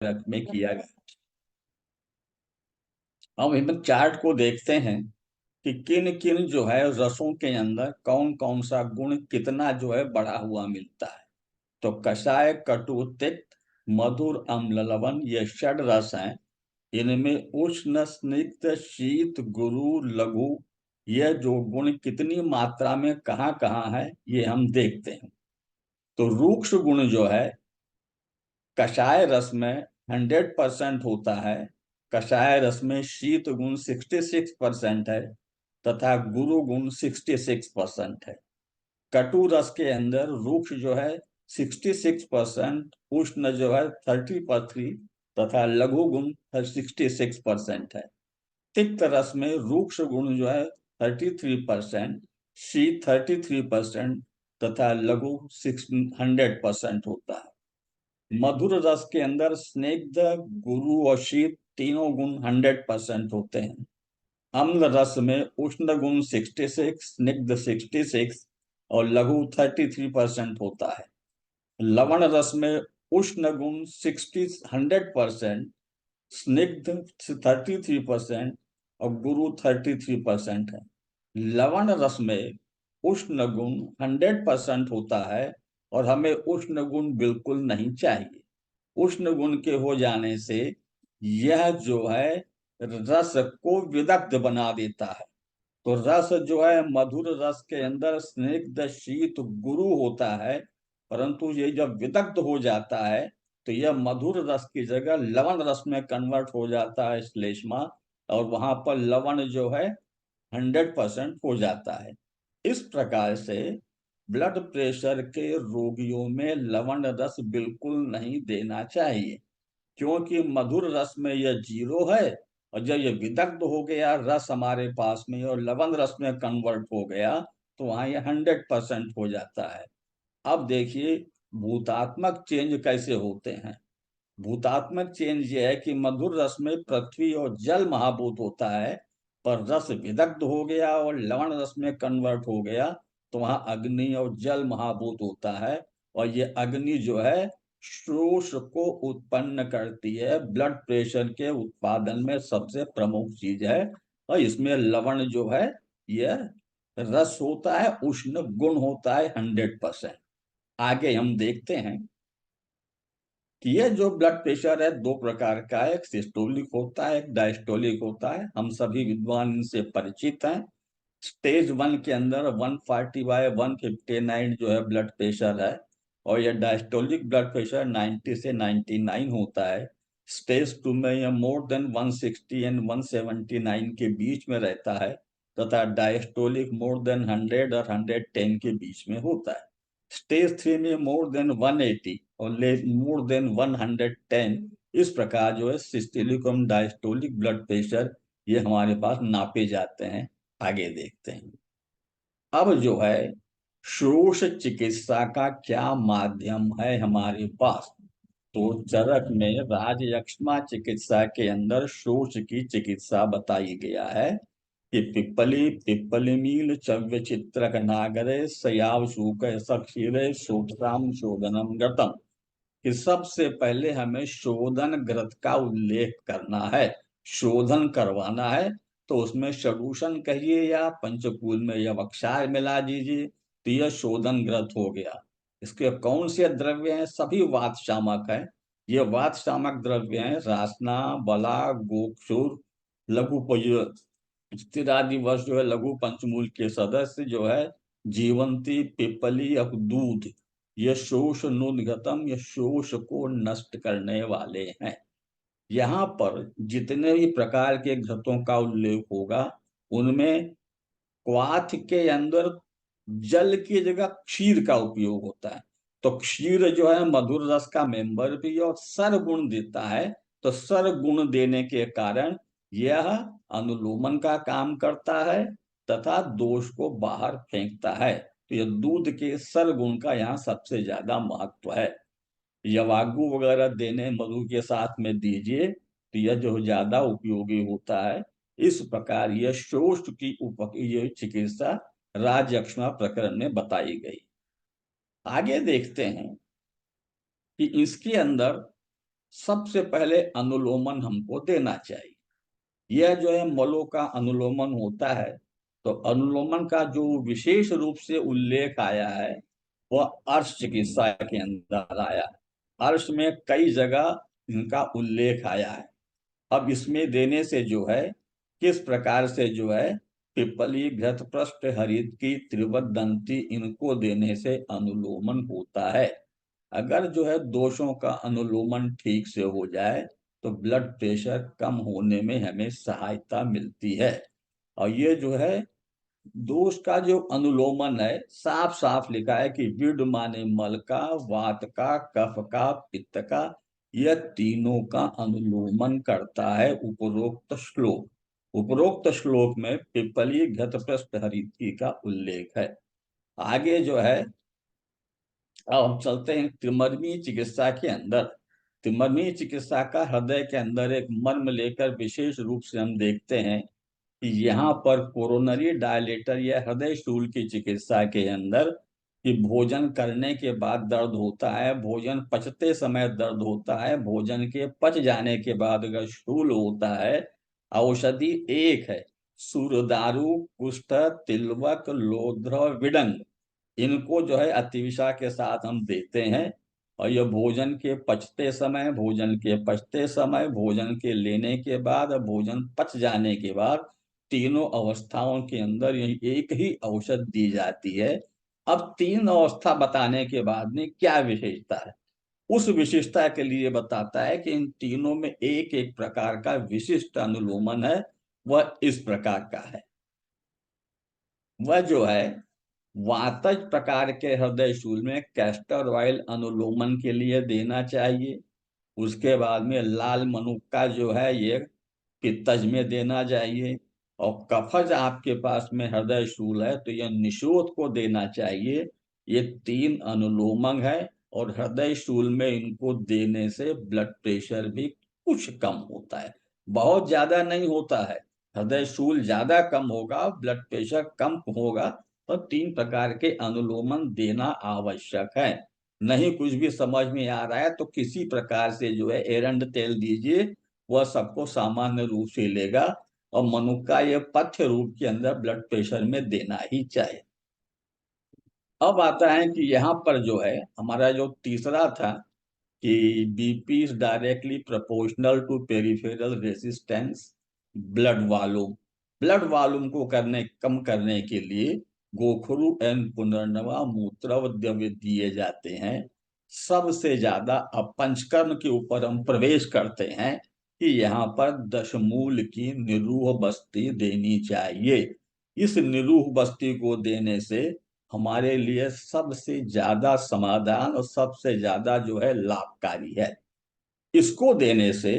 में किया गया। हम इन चार्ट को देखते हैं कि किन किन जो है रसों के अंदर कौन कौन सा गुण कितना जो है बढ़ा हुआ मिलता है। तो कषाय, कटु, तिक्त, मधुर, अम्ल, लवण, ये षड रस हैं। इनमें उष्ण, स्निग्ध, शीत, गुरु, लघु, यह जो गुण कितनी मात्रा में कहाँ कहाँ है ये हम देखते हैं। तो रूक्ष गुण जो है कषाय रस में 100% होता है। कषाय रस में शीत गुण 66% है तथा गुरु गुण 66% है। कटु रस के अंदर रूक्ष जो है 66%, उष्ण जो है 30% तथा लघु गुण 66% है। तिक्त रस में रूक्ष गुण जो है 33%, शीत 33% तथा लघु 100% होता है। मधुर रस के अंदर स्निग्ध, गुरु और शीत तीनों गुण 100% होते हैं। अम्ल रस में उष्ण गुण 66, स्निग्ध 66 और लघु 33% होता है। लवण रस में उष्ण गुण 100% स्निग्ध 33% और गुरु 33% है। लवण रस में उष्ण गुण 100% होता है और हमें उष्ण गुण बिल्कुल नहीं चाहिए। उष्ण गुण के हो जाने से यह जो है रस को विदग्ध बना देता है। तो रस जो है मधुर रस के अंदर स्निग्ध, शीत, गुरु होता है, परंतु ये जब विदग्ध हो जाता है तो यह मधुर रस की जगह लवण रस में कन्वर्ट हो जाता है, श्लेष्मा, और वहां पर लवण जो है 100% हो जाता है। इस प्रकार से ब्लड प्रेशर के रोगियों में लवण रस बिल्कुल नहीं देना चाहिए, क्योंकि मधुर रस में यह 0 है और जब ये विदग्ध हो गया रस हमारे पास में और लवण रस में कन्वर्ट हो गया तो वहां ये 100% हो जाता है। अब देखिए भूतात्मक चेंज कैसे होते हैं। भूतात्मक चेंज ये है कि मधुर रस में पृथ्वी और जल महाभूत होता है, पर रस विदग्ध हो गया और लवण रस में कन्वर्ट हो गया तो वहां अग्नि और जल महाभूत होता है। और ये अग्नि जो है शोष को उत्पन्न करती है, ब्लड प्रेशर के उत्पादन में सबसे प्रमुख चीज है। और इसमें लवण जो है यह रस होता है, उष्ण गुण होता है 100%। आगे हम देखते हैं कि ये जो ब्लड प्रेशर है दो प्रकार का है, एक सिस्टोलिक होता है, एक डायस्टोलिक होता है। हम सभी विद्वान इनसे परिचित हैं। स्टेज 1 के अंदर 140/159 जो है ब्लड प्रेशर है और यह डायस्टोलिक ब्लड प्रेशर 90 से 99 होता है। स्टेज 2 में यह मोर देन 160 एंड 179 के बीच में रहता है तथा डायस्टोलिक मोर देन 100 और 110 के बीच में होता है। स्टेज 3 में मोर देन 180 और मोर देन 110, इस प्रकार जो है सिस्टोलिक और डायस्टोलिक ब्लड प्रेशर ये हमारे पास नापे जाते हैं। आगे देखते हैं। अब जो है शोष चिकित्सा का क्या माध्यम है हमारे पास। तो चरक में राजयक्ष्मा चिकित्सा के अंदर शोष की चिकित्सा बताई गया है कि पिप्पली पिप्पलिमील चव्य चित्रक नागरे सयाव शूक सक्षीरे शोषाम शोधनम गतम, कि सबसे पहले हमें शोधन ग्रंथ का उल्लेख करना है। शोधन करवाना है तो उसमें सलूशन कहिए या पंचकूल में या वक्षार मिला दीजिए तो यह शोधन ग्रंथ हो गया। इसके कौन से द्रव्य हैं, सभी वात शामक है। ये वात शामक द्रव्य हैं रासना, बला, गोक्षुर, लघु स्थिरादि वर्ष जो है लघु पंचमूल के सदस्य जो है जीवंती, पिपली, दूध, ये शोष नुदगतम, ये शोष को नष्ट करने वाले हैं। यहाँ पर जितने भी प्रकार के घृतों का उल्लेख होगा उनमें क्वाथ के अंदर जल की जगह क्षीर का उपयोग होता है। तो क्षीर जो है मधुर रस का मेंबर भी और सर गुण देता है। तो सर गुण देने के कारण यह अनुलोमन का काम करता है तथा दोष को बाहर फेंकता है। तो यह दूध के सर गुण का यहाँ सबसे ज्यादा महत्व है। यवागु वगैरह देने मधु के साथ में दीजिए तो यह जो ज्यादा उपयोगी होता है। इस प्रकार यह शोष की ये चिकित्सा राजयक्ष्मा प्रकरण में बताई गई। आगे देखते हैं कि इसके अंदर सबसे पहले अनुलोमन हमको देना चाहिए। यह जो है मलों का अनुलोमन होता है। तो अनुलोमन का जो विशेष रूप से उल्लेख आया है वह अर्श चिकित्सा के अंदर आया है। अर्श में कई जगह इनका उल्लेख आया है। अब इसमें देने से जो है किस प्रकार से जो है पिपली घृतपृष्ठ हरित की त्रिवत दंती इनको देने से अनुलोमन होता है। अगर जो है दोषों का अनुलोमन ठीक से हो जाए तो ब्लड प्रेशर कम होने में हमें सहायता मिलती है। और ये जो है दोष का जो अनुलोमन है साफ साफ लिखा है कि विड माने मल का, वात का, कफ का, पित्त का, यह तीनों का अनुलोमन करता है उपरोक्त श्लोक। उपरोक्त श्लोक में पिपली घृतपृष्ठ हरिति का उल्लेख है। आगे जो है अब हम चलते हैं त्रिमर्मी चिकित्सा के अंदर। त्रिमर्मी चिकित्सा का हृदय के अंदर एक मर्म लेकर विशेष रूप से हम देखते हैं कि यहाँ पर कोरोनरी डायलेटर या हृदय शूल की चिकित्सा के अंदर कि भोजन करने के बाद दर्द होता है, भोजन पचते समय दर्द होता है, भोजन के पच जाने के बाद अगर शूल होता है, औषधि एक है, सूरदारू, कुष्ठ, तिलवक, लोध्र, विडंग, इनको जो है अतिविषा के साथ हम देते हैं। और यह भोजन के पचते समय, भोजन के पचते समय, भोजन के लेने के बाद और भोजन पच जाने के बाद तीनों अवस्थाओं के अंदर यही एक ही औषध दी जाती है। अब तीन अवस्था बताने के बाद में क्या विशेषता है, उस विशेषता के लिए बताता है कि इन तीनों में एक एक प्रकार का विशिष्ट अनुलोमन है। वह इस प्रकार का है। वह जो है वातज प्रकार के हृदय शूल में कैस्टर ऑयल अनुलोमन के लिए देना चाहिए। उसके बाद में लाल मनुक्का जो है ये पित्तज में देना चाहिए। और कफज आपके पास में हृदय शूल है तो यह निशोथ को देना चाहिए। ये तीन अनुलोमन है और हृदय शूल में इनको देने से ब्लड प्रेशर भी कुछ कम होता है, बहुत ज्यादा नहीं होता है। हृदय शूल ज्यादा कम होगा, ब्लड प्रेशर कम होगा। तो तीन प्रकार के अनुलोमन देना आवश्यक है। नहीं कुछ भी समझ में आ रहा है तो किसी प्रकार से जो है एरंड तेल दीजिए, वह सबको सामान्य रूप से लेगा। और मनुक्का ये पथ्य रूप के अंदर ब्लड प्रेशर में देना ही चाहिए। अब आता है कि यहाँ पर जो है हमारा जो तीसरा था कि BP is directly proportional to peripheral resistance blood volume. Blood volume को कम करने के लिए गोखरू एंड पुनर्नवा मूत्रवद्य दिए जाते हैं। सबसे ज्यादा अब पंचकर्म के ऊपर हम प्रवेश करते हैं कि यहाँ पर दशमूल की निरूह बस्ती देनी चाहिए। इस निरूह बस्ती को देने से हमारे लिए सबसे ज्यादा समाधान और सबसे ज्यादा जो है लाभकारी है। इसको देने से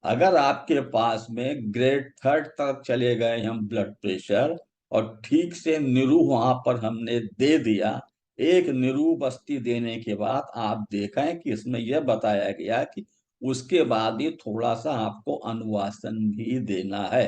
अगर आपके पास में ग्रेड थर्ड तक चले गए हम ब्लड प्रेशर और ठीक से निरूह वहां पर हमने दे दिया, एक निरूह बस्ती देने के बाद आप देखें कि इसमें यह बताया गया कि उसके बाद ही थोड़ा सा आपको अनुवासन भी देना है।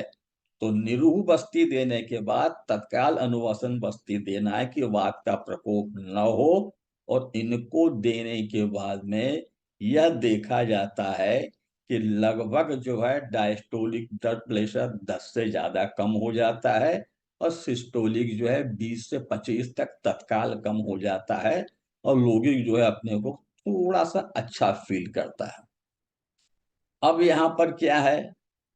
तो निरूह बस्ती देने के बाद तत्काल अनुवासन बस्ती देना है कि वात का प्रकोप न हो। और इनको देने के बाद में यह देखा जाता है कि लगभग जो है डायस्टोलिक ब्लड प्रेशर 10 से ज्यादा कम हो जाता है और सिस्टोलिक जो है 20 से 25 तक तत्काल कम हो जाता है। और लोगिक जो है अपने को थोड़ा सा अच्छा फील करता है। अब यहाँ पर क्या है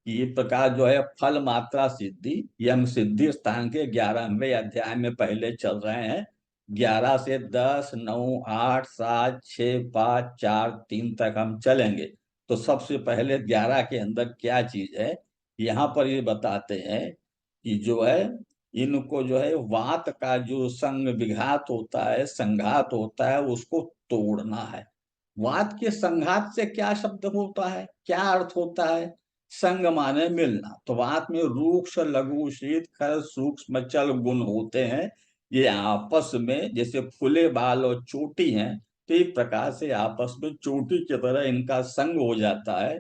कि ये प्रकार जो है फल मात्रा सिद्धि, ये हम सिद्धि स्थान के 11वें अध्याय में पहले चल रहे हैं। 11 से 10, 9, 8, 7, 6, 5, 4, 3 तक हम चलेंगे। तो सबसे पहले 11 के अंदर क्या चीज है, यहाँ पर ये बताते हैं कि जो है इनको जो है वात का जो संग विघात होता है, संघात होता है, उसको तोड़ना है। वात के संघात से क्या शब्द होता है, क्या अर्थ होता है? संग माने मिलना। तो वात में रूक्ष, लघु, शीत, खर, सूक्ष्म, चल गुण होते हैं। ये आपस में जैसे फूले बाल और चोटी हैं, तो एक प्रकार से आपस में चोटी की तरह इनका संग हो जाता है।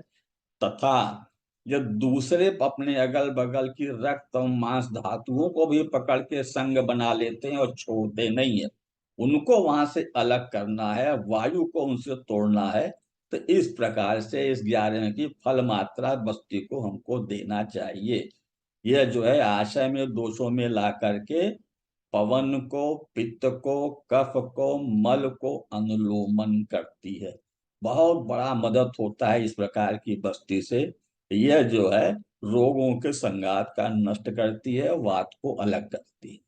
तथा जब दूसरे अपने अगल बगल की रक्त और मांस धातुओं को भी पकड़ के संग बना लेते हैं और छोड़ते नहीं है, उनको वहां से अलग करना है, वायु को उनसे तोड़ना है। तो इस प्रकार से इस 11 की फल मात्रा बस्ती को हमको देना चाहिए। यह जो है आशय में दोषों में ला करके पवन को, पित्त को, कफ को, मल को अनुलोमन करती है। बहुत बड़ा मदद होता है इस प्रकार की बस्ती से। यह जो है रोगों के संघात का नष्ट करती है, वात को अलग करती है।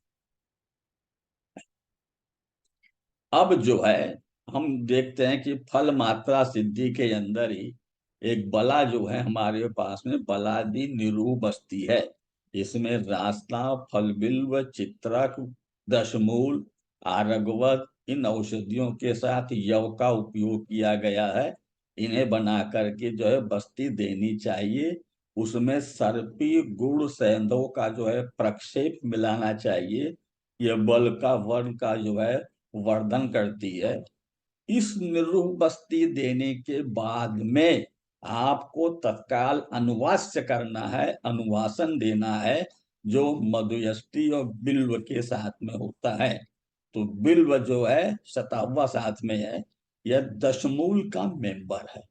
अब जो है हम देखते हैं कि फल मात्रा सिद्धि के अंदर ही एक बला जो है हमारे पास में बलादि निरूप बस्ती है। इसमें रासना, फल बिल्व, चित्रक, दशमूल, आरगवत इन औषधियों के साथ यव का उपयोग किया गया है। इन्हें बना करके जो है बस्ती देनी चाहिए। उसमें सर्पी गुड़ सेंधों का जो है प्रक्षेप मिलाना चाहिए। यह बल का वर्ण का जो है वर्धन करती है। इस निर्रूप बस्ती देने के बाद में आपको तत्काल अनुवास्य करना है, अनुवासन देना है, जो मधुयष्टि और बिल्व के साथ में होता है। तो बिल्व जो है शताब्दा साथ में है, यह दशमूल का मेंबर है।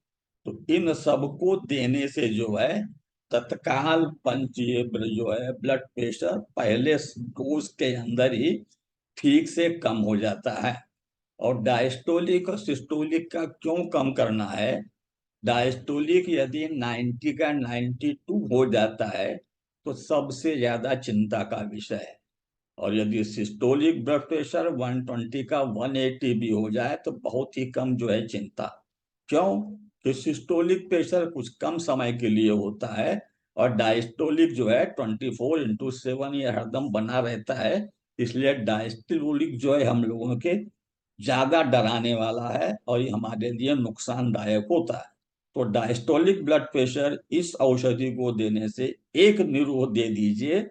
तो इन सबको देने से जो है तत्काल पंचेंद्र जो है ब्लड प्रेशर पहले डोज के अंदर ही ठीक से कम हो जाता है। और डायस्टोलिक और सिस्टोलिक का क्यों कम करना है? डायस्टोलिक यदि 90 का 92 हो जाता है तो सबसे ज्यादा चिंता का विषय है। और यदि सिस्टोलिक ब्लड प्रेशर 120 का 180 भी हो जाए तो बहुत ही कम जो है चिंता। क्यों? कि सिस्टोलिक प्रेशर कुछ कम समय के लिए होता है और डायस्टोलिक जो है 24/7 ये हरदम बना रहता है। इसलिए डायस्टोलिक जो है हम लोगों के ज्यादा डराने वाला है और ये हमारे लिए नुकसानदायक होता है। तो डायस्टोलिक ब्लड प्रेशर इस औषधि को देने से एक निरोध दे दीजिए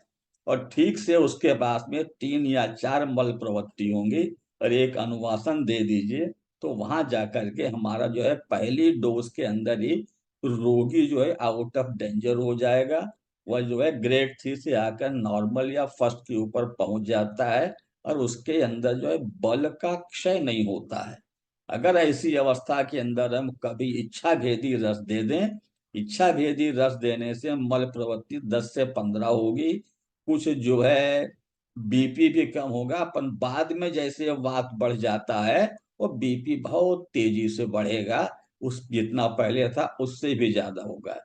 और ठीक से उसके पास में 3 या 4 मल प्रवृत्ति होंगी और एक अनुवासन दे दीजिए। तो वहां जाकर के हमारा जो है पहली डोज के अंदर ही रोगी जो है आउट ऑफ डेंजर हो जाएगा। वह जो है ग्रेड 3 से आकर नॉर्मल या फर्स्ट के ऊपर पहुंच जाता है और उसके अंदर जो है बल का क्षय नहीं होता है। अगर ऐसी अवस्था के अंदर हम कभी इच्छा भेदी रस दे दें, इच्छा भेदी रस देने से मल प्रवृत्ति 10 से 15 होगी। कुछ जो है बीपी भी कम होगा, अपन बाद में जैसे वात बढ़ जाता है वो बीपी बहुत तेजी से बढ़ेगा, उस जितना पहले था उससे भी ज्यादा होगा।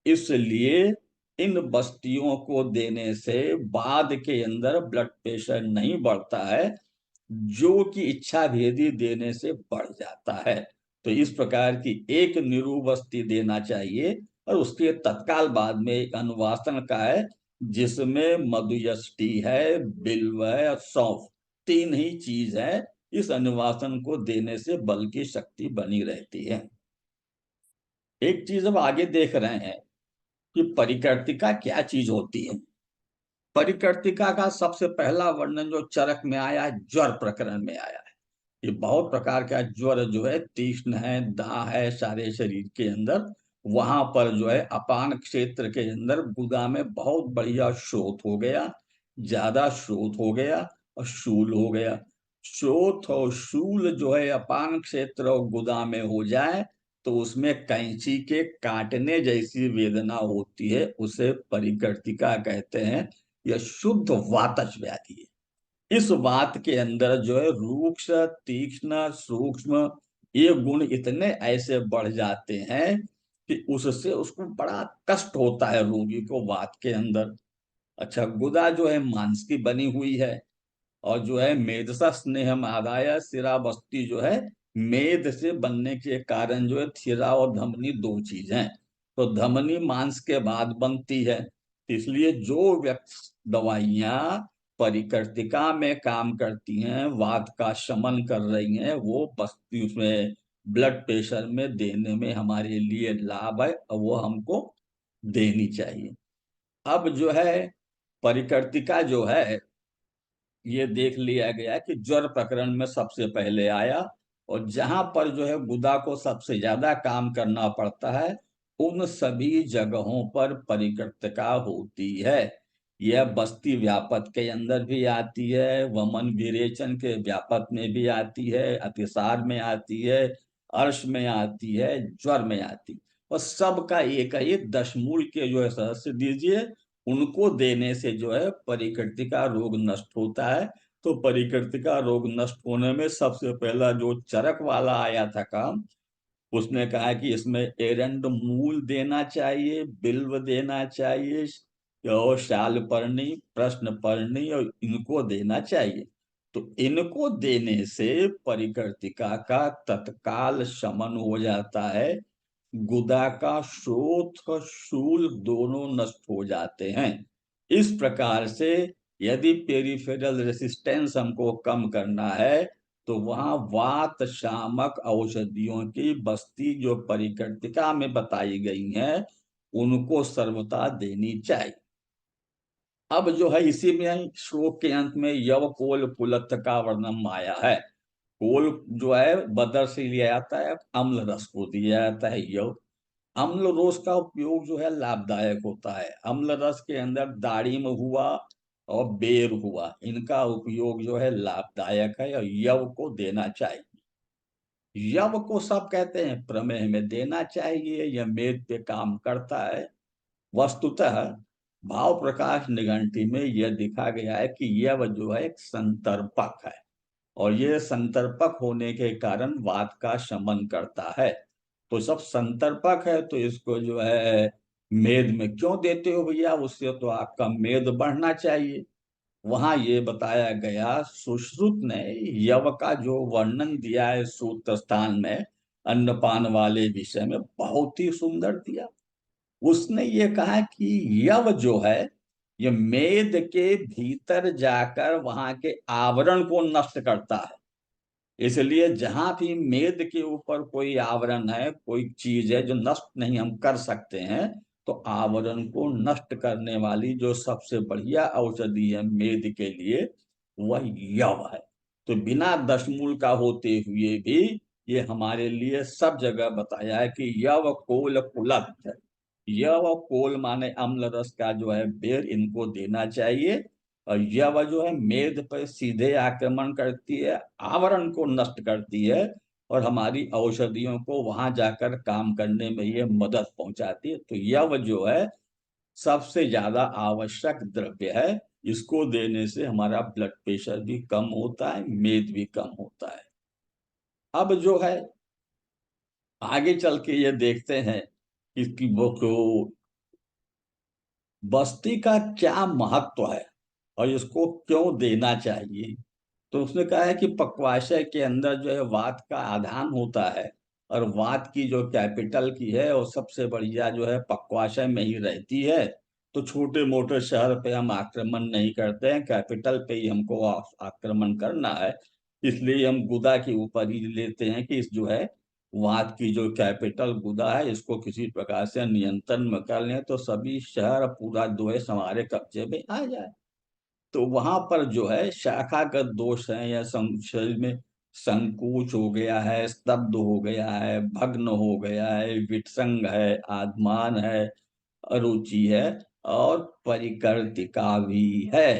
इसलिए इन बस्तियों को देने से बाद के अंदर ब्लड प्रेशर नहीं बढ़ता है, जो कि इच्छा भेदी देने से बढ़ जाता है। तो इस प्रकार की एक निरूप बस्ती देना चाहिए और उसके तत्काल बाद में एक अनुवासन का है, जिसमें मधुयष्टि है, बिल्व है और सौंफ, 3 ही चीज है। इस अनुवासन को देने से बल की शक्ति बनी रहती है। एक चीज अब आगे देख रहे हैं कि परिकर्तिका क्या चीज होती है। परिकर्तिका का सबसे पहला वर्णन जो चरक में आया है, ज्वर प्रकरण में आया है। ये बहुत प्रकार का ज्वर जो है तीक्ष्ण है, दाह है सारे शरीर के अंदर। वहां पर जो है अपान क्षेत्र के अंदर गुदा में बहुत बढ़िया शोथ हो गया, ज्यादा शोथ हो गया और शूल हो गया। शोथ और शूल जो है अपान क्षेत्र और गुदा में हो जाए तो उसमें कैंची के काटने जैसी वेदना होती है, उसे परिकर्तिका कहते हैं। यह शुद्ध वातज व्याधि है। इस बात के अंदर जो है रूक्ष, तीक्ष्ण, सूक्ष्म ये गुण इतने ऐसे बढ़ जाते हैं कि उससे उसको बड़ा कष्ट होता है रोगी को वात के अंदर। अच्छा, गुदा जो है मांस की बनी हुई है और जो है मेदसा स्नेह आदाय सिरा बस्ती जो है मेद से बनने के कारण जो है थिरा और धमनी 2 चीज हैं। तो धमनी मांस के बाद बनती है, इसलिए जो व्यक्ति दवाइयां परिकर्तिका में काम करती हैं, वात का शमन कर रही हैं, वो बस्ती उसमें ब्लड प्रेशर में देने में हमारे लिए लाभ है और वो हमको देनी चाहिए। अब जो है परिकर्तिका जो है ये देख लिया गया कि ज्वर प्रकरण में सबसे पहले आया और जहां पर जो है गुदा को सबसे ज्यादा काम करना पड़ता है उन सभी जगहों पर परिकृतका होती है। यह बस्ती व्यापक के अंदर भी आती है, वमन विरेचन के व्यापक में भी आती है, अतिसार में आती है, अर्श में आती है, ज्वर में आती, और सबका एक है, ये दशमूल के जो है सदस्य दीजिए, उनको देने से जो है परिकृति का रोग नष्ट होता है। तो परिकृति का रोग नष्ट होने में सबसे पहला जो चरक वाला आया था काम, उसने कहा कि इसमें एरंड मूल देना चाहिए, बिल्व देना चाहिए, और शालपर्णी, प्रश्नपर्णी, और इनको देना चाहिए। तो इनको देने से परिकर्तिका का तत्काल शमन हो जाता है, गुदा का शोथ और शूल दोनों नष्ट हो जाते हैं। इस प्रकार से यदि पेरिफेरल रेसिस्टेंस हमको कम करना है, तो वहां वात शामक औषधियों की बस्ती जो परिकर्तिका में बताई गई है, उनको सर्वथा देनी चाहिए। अब जो है इसी में श्लोक के अंत में यव कोल पुलत्थ का वर्णन आया है। कोल जो है बदर से लिया जाता है, अम्ल रस को दिया जाता है यव। अम्ल रस का उपयोग जो है लाभदायक होता है। अम्ल रस के अंदर दाड़िम हुआ और बेर हुआ, इनका उपयोग जो है लाभदायक है, और यव को देना चाहिए। यव को सब कहते हैं प्रमेह में देना चाहिए, यह मेद पे काम करता है। वस्तुतः भाव प्रकाश निघंटी में यह दिखा गया है कि यह जो है एक संतर्पक है, और ये संतर्पक होने के कारण वात का शमन करता है। तो सब संतर्पक है, तो इसको जो है मेद में क्यों देते हो भैया, उससे तो आपका मेद बढ़ना चाहिए। वहां ये बताया गया, सुश्रुत ने यव का जो वर्णन दिया है सूत्र स्थान में, अन्नपान वाले विषय में बहुत ही सुंदर दिया। उसने ये कहा कि यव जो है, ये मेद के भीतर जाकर वहां के आवरण को नष्ट करता है। इसलिए जहां भी मेद के ऊपर कोई आवरण है, कोई चीज है जो नष्ट नहीं हम कर सकते हैं, तो आवरण को नष्ट करने वाली जो सबसे बढ़िया औषधि है मेद के लिए, वह यव है। तो बिना दशमूल का होते हुए भी ये हमारे लिए सब जगह बताया है कि यव कोल कुलत्थ, यव कोल माने अम्ल रस का जो है बेर, इनको देना चाहिए। और यह जो है मेद पर सीधे आक्रमण करती है, आवरण को नष्ट करती है, और हमारी औषधियों को वहां जाकर काम करने में ये मदद पहुंचाती है। तो यह जो है सबसे ज्यादा आवश्यक द्रव्य है। इसको देने से हमारा ब्लड प्रेशर भी कम होता है, मेद भी कम होता है। अब जो है आगे चल के ये देखते हैं कि वो बस्ती का क्या महत्व है और इसको क्यों देना चाहिए। तो उसने कहा है कि पक्वाशय के अंदर जो है वात का आधान होता है, और वात की जो कैपिटल की है वो सबसे बढ़िया जो है पक्वाशय में ही रहती है। तो छोटे मोटे शहर पे हम आक्रमण नहीं करते हैं, कैपिटल पे ही हमको आक्रमण करना है। इसलिए हम गुदा के ऊपर ही लेते हैं कि इस जो है वात की जो कैपिटल गुदा है, इसको किसी प्रकार से नियंत्रण में कर लें, तो सभी शहर पूरा जो है हमारे कब्जे में आ जाए। तो वहां पर जो है शाखागत दोष है, या शरीर में संकुच हो गया है, स्तब्ध हो गया है, भग्न हो गया है, विटसंग है, आत्मान है, अरुचि है, और परिकर्तिका भी है।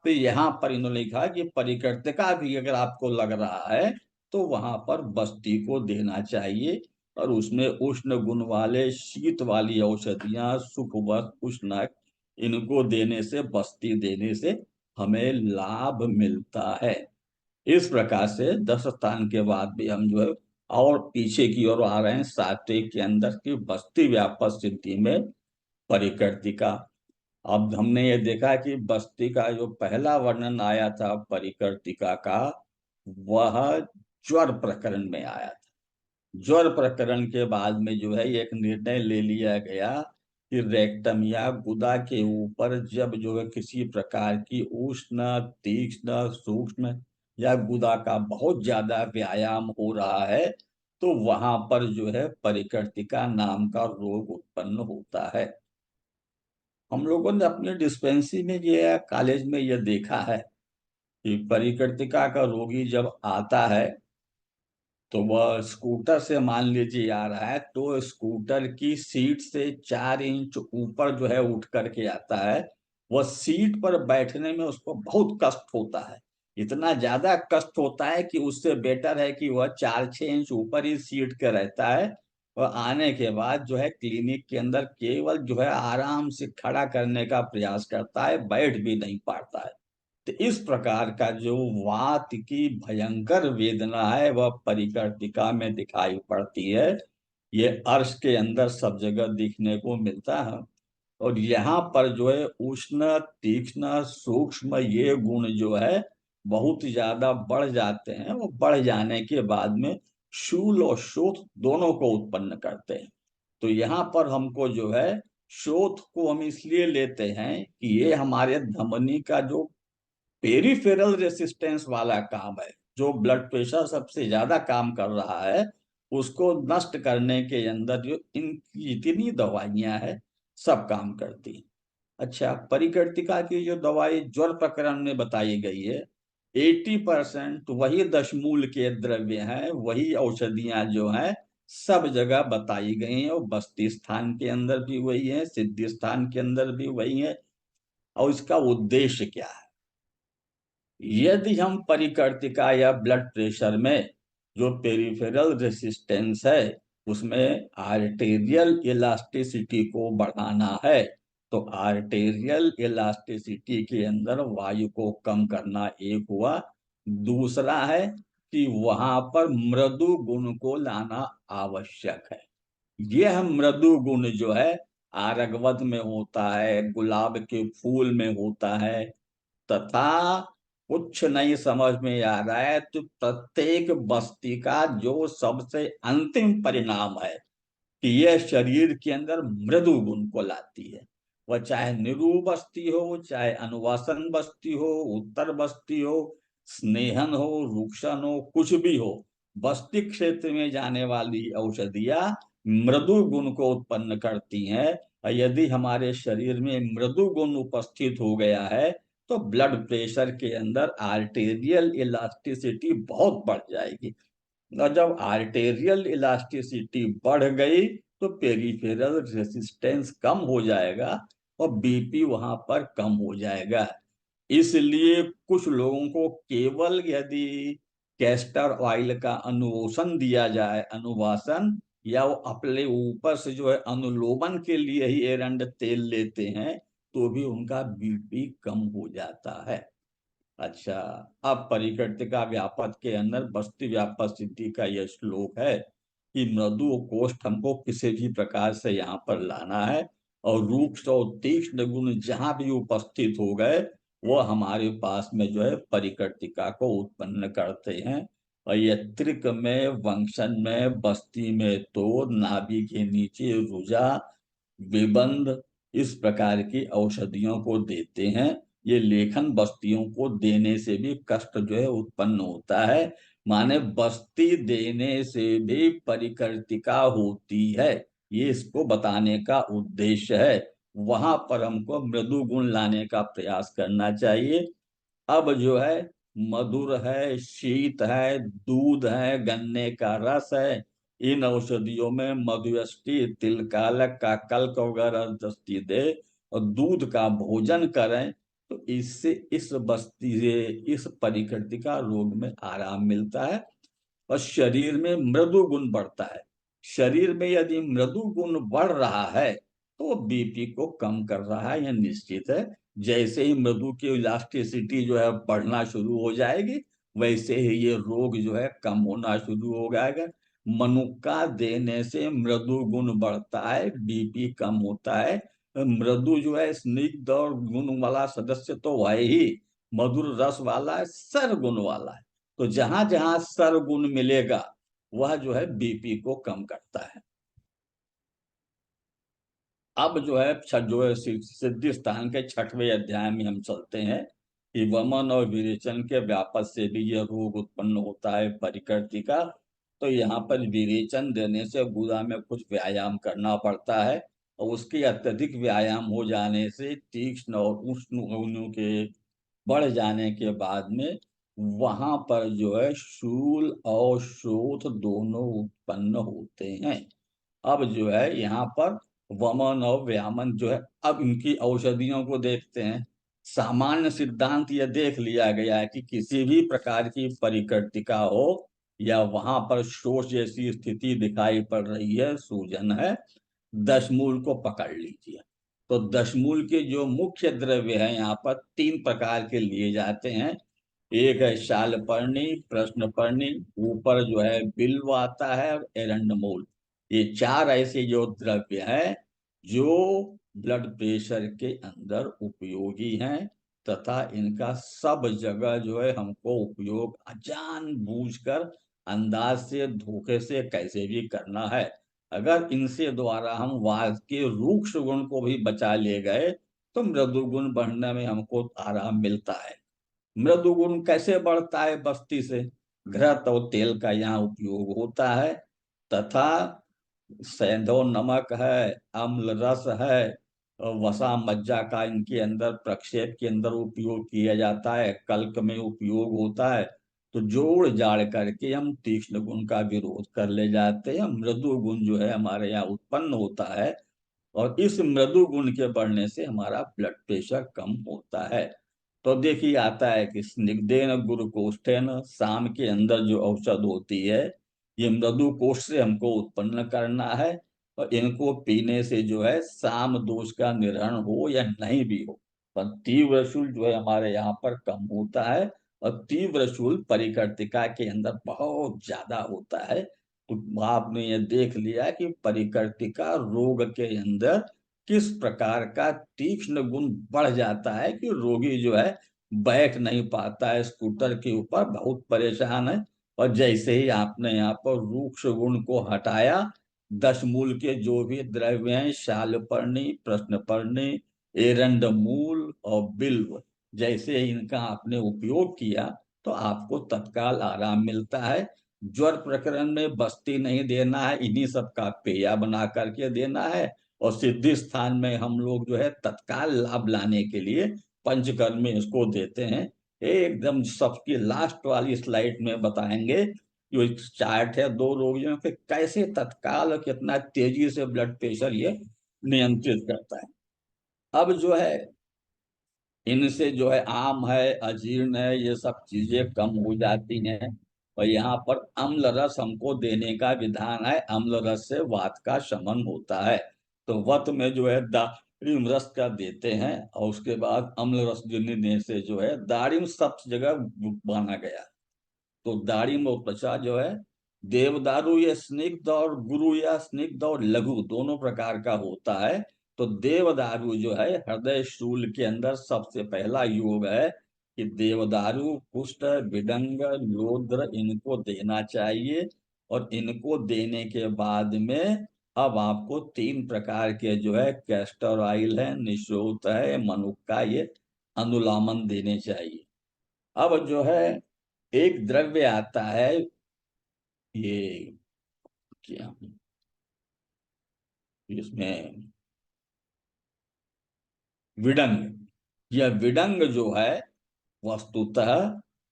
तो यहाँ पर इन्होंने लिखा कि परिकर्तिका भी अगर आपको लग रहा है, तो वहां पर बस्ती को देना चाहिए। और उसमें उष्ण गुण वाले शीत वाली औषधियां, सुखवत, उष्णक, इनको देने से, बस्ती देने से हमें लाभ मिलता है। इस प्रकार से 10 स्थान के बाद भी हम जो है और पीछे की ओर आ रहे हैं, सात्विक के अंदर की बस्ती व्यापक स्थिति में परिकृतिका। अब हमने ये देखा कि बस्ती का जो पहला वर्णन आया था परिकृतिका का, वह ज्वर प्रकरण में आया था। ज्वर प्रकरण के बाद में जो है एक निर्णय ले लिया गया कि रेक्टम या गुदा के ऊपर जब जो है किसी प्रकार की उष्ण, तीक्ष्ण, सूक्ष्म या गुदा का बहुत ज्यादा व्यायाम हो रहा है, तो वहां पर जो है परिकर्तिका नाम का रोग उत्पन्न होता है। हम लोगों ने अपने डिस्पेंसरी में ये कॉलेज में ये देखा है कि परिकर्तिका का रोगी जब आता है, तो वह स्कूटर से मान लीजिए आ रहा है, तो स्कूटर की सीट से 4 इंच ऊपर जो है उठ करके आता है। वह सीट पर बैठने में उसको बहुत कष्ट होता है, इतना ज्यादा कष्ट होता है कि उससे बेटर है कि वह 4-6 इंच ऊपर ही सीट के रहता है, और आने के बाद जो है क्लिनिक के अंदर केवल जो है आराम से खड़ा करने का प्रयास करता है, बैठ भी नहीं पाता है। तो इस प्रकार का जो वात की भयंकर वेदना है वह परिकर्तिका में दिखाई पड़ती है। ये अर्श के अंदर सब जगह दिखने को मिलता है। और यहाँ पर जो है उष्ण, तीक्ष्ण, सूक्ष्म ये गुण जो है बहुत ज्यादा बढ़ जाते हैं। वो बढ़ जाने के बाद में शूल और शोथ दोनों को उत्पन्न करते हैं। तो यहाँ पर हमको जो है शोथ को हम इसलिए लेते हैं कि ये हमारे धमनी का जो पेरिफेरल रेसिस्टेंस वाला काम है, जो ब्लड प्रेशर सबसे ज्यादा काम कर रहा है, उसको नष्ट करने के अंदर जो इनकी जितनी दवाइयां हैं सब काम करती हैं। अच्छा, परिकर्तिका की जो दवाई ज्वर प्रकरण में बताई गई है, 80% वही दशमूल के द्रव्य हैं, वही औषधियां जो हैं सब जगह बताई गई हैं। और बस्ती स्थान के अंदर भी वही है, सिद्धि स्थान के अंदर भी वही है। और इसका उद्देश्य क्या है? यदि हम परिकर्तिका या ब्लड प्रेशर में जो पेरिफेरल रेसिस्टेंस है उसमें आर्टेरियल इलास्टिसिटी को बढ़ाना है, तो आर्टेरियल इलास्टिसिटी के अंदर वायु को कम करना एक हुआ। दूसरा है कि वहां पर मृदु गुण को लाना आवश्यक है। यह मृदु गुण जो है आरगवत में होता है, गुलाब के फूल में होता है, तथा कुछ नहीं समझ में आ रहा है तो प्रत्येक बस्ती का जो सबसे अंतिम परिणाम है कि यह शरीर के अंदर मृदु गुण को लाती है। वह चाहे निरु बस्ती हो, चाहे अनुवासन बस्ती हो, उत्तर बस्ती हो, स्नेहन हो, रुक्षन हो, कुछ भी हो, बस्ती क्षेत्र में जाने वाली औषधियां मृदु गुण को उत्पन्न करती हैं। और यदि हमारे शरीर में मृदु गुण उपस्थित हो गया है तो ब्लड प्रेशर के अंदर आर्टेरियल इलास्टिसिटी बहुत बढ़ जाएगी। और जब आर्टेरियल इलास्टिसिटी बढ़ गई तो पेरिफेरल रेसिस्टेंस कम हो जाएगा और बीपी वहां पर कम हो जाएगा। इसलिए कुछ लोगों को केवल यदि कैस्टर ऑयल का अनुलोशन दिया जाए, अनुवासन, या वो अपने ऊपर से जो है अनुलोमन के लिए ही एरंड तेल लेते हैं तो भी उनका बीपी कम हो जाता है। अच्छा, अब परिकर्तिका व्यापक के अंदर बस्ती व्यापक सिद्धि का यह श्लोक है कि मृदु कोष्ठ हमको किसी भी प्रकार से यहाँ पर लाना है, और रूक्ष और तीक्ष्ण गुण जहां भी उपस्थित हो गए वो हमारे पास में जो है परिकर्तिका को उत्पन्न करते हैं। और ये त्रिक में, वंशन में, बस्ती में तो नाभि के नीचे रुजा, विबंध, इस प्रकार की औषधियों को देते हैं। ये लेखन बस्तियों को देने से भी कष्ट जो है उत्पन्न होता है, माने बस्ती देने से भी परिकर्तिका होती है, ये इसको बताने का उद्देश्य है। वहां पर हमको मृदु गुण लाने का प्रयास करना चाहिए। अब जो है मधुर है, शीत है, दूध है, गन्ने का रस है, इन औषधियों में मधुयष्टि, तिलकालक का कल्क वगैरह दस्ती दे और दूध का भोजन करें तो इससे इस बस्ती से, इस परिकृति का रोग में आराम मिलता है और शरीर में मृदु गुण बढ़ता है। शरीर में यदि मृदु गुण बढ़ रहा है तो बीपी को कम कर रहा है, यह निश्चित है। जैसे ही मृदु की इलास्टिसिटी जो है बढ़ना शुरू हो जाएगी वैसे ही ये रोग जो है कम होना शुरू हो जाएगा। मनुक्का देने से मृदु गुण बढ़ता है, बीपी कम होता है। मृदु जो है स्निग्ध और गुण वाला सदस्य तो है ही, मधुर रस वाला है, सर गुण वाला है। तो जहां जहां सरगुण मिलेगा वह जो है बीपी को कम करता है। अब जो है जो है सिद्धि स्थान के 6वें अध्याय में हम चलते हैं कि वमन और विरेचन के व्यापक से भी यह रोग उत्पन्न होता है परिकृति का। तो यहाँ पर विरेचन देने से गुदा में कुछ व्यायाम करना पड़ता है, और उसके अत्यधिक व्यायाम हो जाने से तीक्ष्ण और उष्ण अग्नियों के बढ़ जाने के बाद में वहां पर जो है शूल और शोथ दोनों उत्पन्न होते हैं। अब जो है यहाँ पर वमन और व्यामन जो है, अब इनकी औषधियों को देखते हैं। सामान्य सिद्धांत यह देख लिया गया है कि किसी भी प्रकार की परिकर्तिका हो या वहां पर शोष जैसी स्थिति दिखाई पड़ रही है, सूजन है, दशमूल को पकड़ लीजिए। तो दशमूल के जो मुख्य द्रव्य है यहाँ पर तीन प्रकार के लिए जाते हैं। एक है शालपर्णी, प्रश्नपर्णी, ऊपर जो है बिल्व आता है, और एरंडमूल। ये चार ऐसे जो द्रव्य हैं जो ब्लड प्रेशर के अंदर उपयोगी हैं, तथा इनका सब जगह जो है हमको उपयोग जानबूझकर, अंदाज से, धोखे से कैसे भी करना है। अगर इनसे द्वारा हम वात के रूक्ष गुण को भी बचा ले गए तो मृदु गुण बढ़ने में हमको आराम मिलता है। मृदु गुण कैसे बढ़ता है? बस्ती से घृत और तेल का यहाँ उपयोग होता है, तथा सेंधो नमक है, अम्ल रस है, और वसा मज्जा का इनके अंदर प्रक्षेप के अंदर उपयोग किया जाता है, कल्क में उपयोग होता है। तो जोड़ जाड़ करके हम तीक्ष्ण गुण का विरोध कर ले जाते हैं, मृदु गुण जो है हमारे यहाँ उत्पन्न होता है, और इस मृदु गुण के बढ़ने से हमारा ब्लड प्रेशर कम होता है। तो देखिए आता है कि स्निग्धेन गुरुकोष्ठेन, शाम के अंदर जो औषध होती है, ये मृदु कोष्ठ से हमको उत्पन्न करना है, और इनको पीने से जो है साम दोष का निधन हो या नहीं भी हो, पर तीव्र शूल जो है हमारे यहाँ पर कम होता है, और तीव्र शूल परिकर्तिका के अंदर बहुत ज्यादा होता है। तो आपने ये देख लिया कि परिकर्तिका रोग के अंदर किस प्रकार का तीक्ष्ण गुण बढ़ जाता है कि रोगी जो है बैठ नहीं पाता है स्कूटर के ऊपर, बहुत परेशान है। और जैसे ही आपने यहाँ पर रूक्ष गुण को हटाया, दशमूल के जो भी द्रव्य हैं, शालपर्णी, प्रश्नपर्णी, एरंड मूल और बिल्व, जैसे ही इनका आपने उपयोग किया तो आपको तत्काल आराम मिलता है। ज्वर प्रकरण में बस्ती नहीं देना है, इन्हीं सब का पेया बना करके देना है। और सिद्धि स्थान में हम लोग जो है तत्काल लाभ लाने के लिए पंचकर्म में इसको देते हैं। एकदम सबकी लास्ट वाली स्लाइड में बताएंगे जो एक चार्ट है दो रोगियों के, कैसे तत्काल और कितना तेजी से ब्लड प्रेशर ये नियंत्रित करता है। अब जो है इनसे जो है आम है, अजीर्ण है, ये सब चीजें कम हो जाती हैं। और यहाँ पर अम्ल रस हमको देने का विधान है, अम्ल रस से वात का शमन होता है। तो वत में जो है दारिम रस का देते हैं, और उसके बाद अम्ल रस देने से जो है दारिम सब जगह माना गया। तो दारिम और त्वचा जो है, देवदारू ये स्निग्ध और गुरु या स्निग्ध और लघु दोनों प्रकार का होता है। तो देवदारू जो है हृदय शूल के अंदर सबसे पहला योग है कि देवदारू, कुष्ठ, विडंग, लोद्र इनको देना चाहिए। और इनको देने के बाद में अब आपको तीन प्रकार के जो है कैस्टर ऑयल है, निश्रोत है, मनुक्का, ये अनुलामन देने चाहिए। अब जो है एक द्रव्य आता है, ये क्या इसमें विडंग। यह विडंग जो है वस्तुतः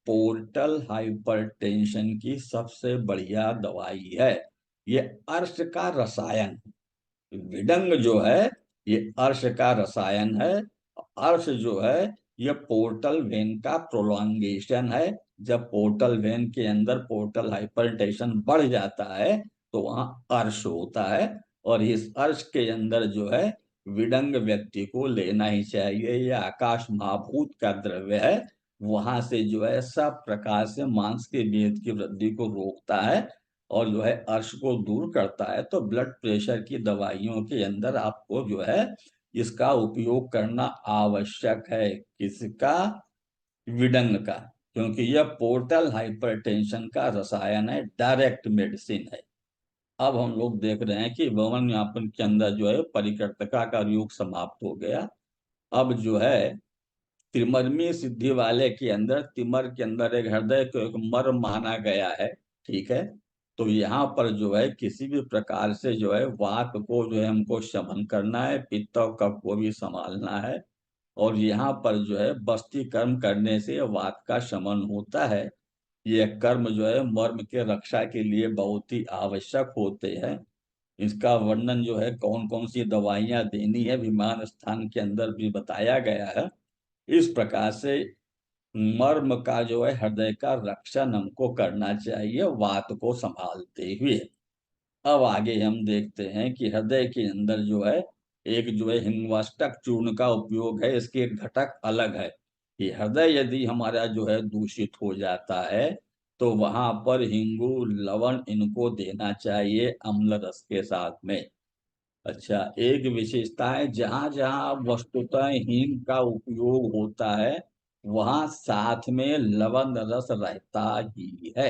पोर्टल हाइपरटेंशन की सबसे बढ़िया दवाई है। ये अर्श का रसायन, विडंग जो है ये अर्श का रसायन है। अर्श जो है ये पोर्टल वेन का प्रोलॉन्गेशन है। जब पोर्टल वेन के अंदर पोर्टल हाइपरटेंशन बढ़ जाता है तो वहां अर्श होता है, और इस अर्श के अंदर जो है विडंग व्यक्ति को लेना ही चाहिए। यह आकाश महाभूत का द्रव्य है, वहां से जो है सब प्रकार से मांस के भेद की वृद्धि को रोकता है, और जो है अर्श को दूर करता है। तो ब्लड प्रेशर की दवाइयों के अंदर आपको जो है इसका उपयोग करना आवश्यक है। किसका? विडंग का, क्योंकि यह पोर्टल हाइपरटेंशन का रसायन है, डायरेक्ट मेडिसिन है। अब हम लोग देख रहे हैं कि भवन यापन के अंदर जो है परिकर्तका का योग समाप्त हो गया। अब जो है त्रिमर्मी सिद्धि वाले के अंदर, तिमर के अंदर एक हृदय को एक मर्म माना गया है, ठीक है। तो यहाँ पर जो है किसी भी प्रकार से जो है वात को जो है हमको शमन करना है, पित्त और कफ को भी संभालना है। और यहाँ पर जो है बस्ती कर्म करने से वात का शमन होता है। ये कर्म जो है मर्म के रक्षा के लिए बहुत ही आवश्यक होते हैं। इसका वर्णन जो है कौन कौन सी दवाइयां देनी है विमान स्थान के अंदर भी बताया गया है। इस प्रकार से मर्म का जो है हृदय का रक्षण हमको करना चाहिए वात को संभालते हुए। अब आगे हम देखते हैं कि हृदय के अंदर जो है एक जो है हिंगवाष्टक चूर्ण का उपयोग है। इसके एक घटक अलग है कि हृदय यदि हमारा जो है दूषित हो जाता है तो वहां पर हिंगू लवण इनको देना चाहिए अम्ल रस के साथ में। अच्छा, एक विशेषता है, जहां जहां वस्तुतः हींग का उपयोग होता है वहां साथ में लवण रस रहता ही है।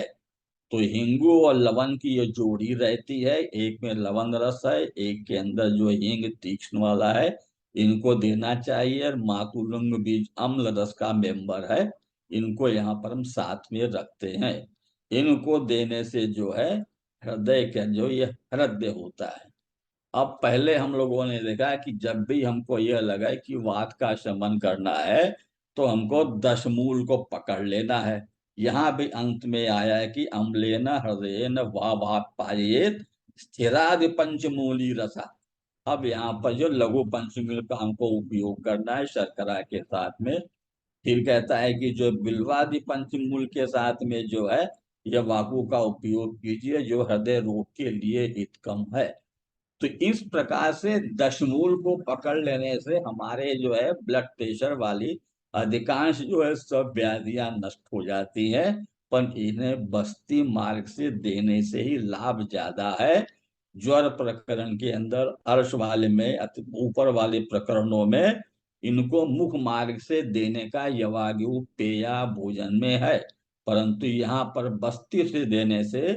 तो हिंगू और लवण की ये जोड़ी रहती है, एक में लवण रस है, एक के अंदर जो हींग तीक्ष्ण वाला है। इनको देना चाहिए। और मातुलुंग बीज अम्ल रस का मेंबर है, इनको यहाँ पर हम साथ में रखते हैं। इनको देने से जो है हृदय का जो ये हृदय होता है। अब पहले हम लोगों ने देखा है कि जब भी हमको यह लगा कि वात का शमन करना है तो हमको दशमूल को पकड़ लेना है। यहाँ भी अंत में आया है कि अम्लेन हृदयेन वा वात पायेत स्थिरादि पंचमूली रसा। अब यहाँ पर जो लघु पंचमूल का हमको उपयोग करना है शर्करा के साथ में। फिर कहता है कि जो बिल्वादि पंचमूल के साथ में जो है यह वाकु का उपयोग कीजिए, जो हृदय रोग के लिए हितकम है। तो इस प्रकार से दशमूल को पकड़ लेने से हमारे जो है ब्लड प्रेशर वाली अधिकांश जो है सब व्याधियां नष्ट हो जाती हैं। पर इन्हें बस्ती मार्ग से देने से ही लाभ ज्यादा है। ज्वर प्रकरण के अंदर अर्श वाले में ऊपर वाले प्रकरणों में इनको मुख मार्ग से देने का यवागु पेया भोजन में है। परंतु यहाँ पर बस्ती से देने से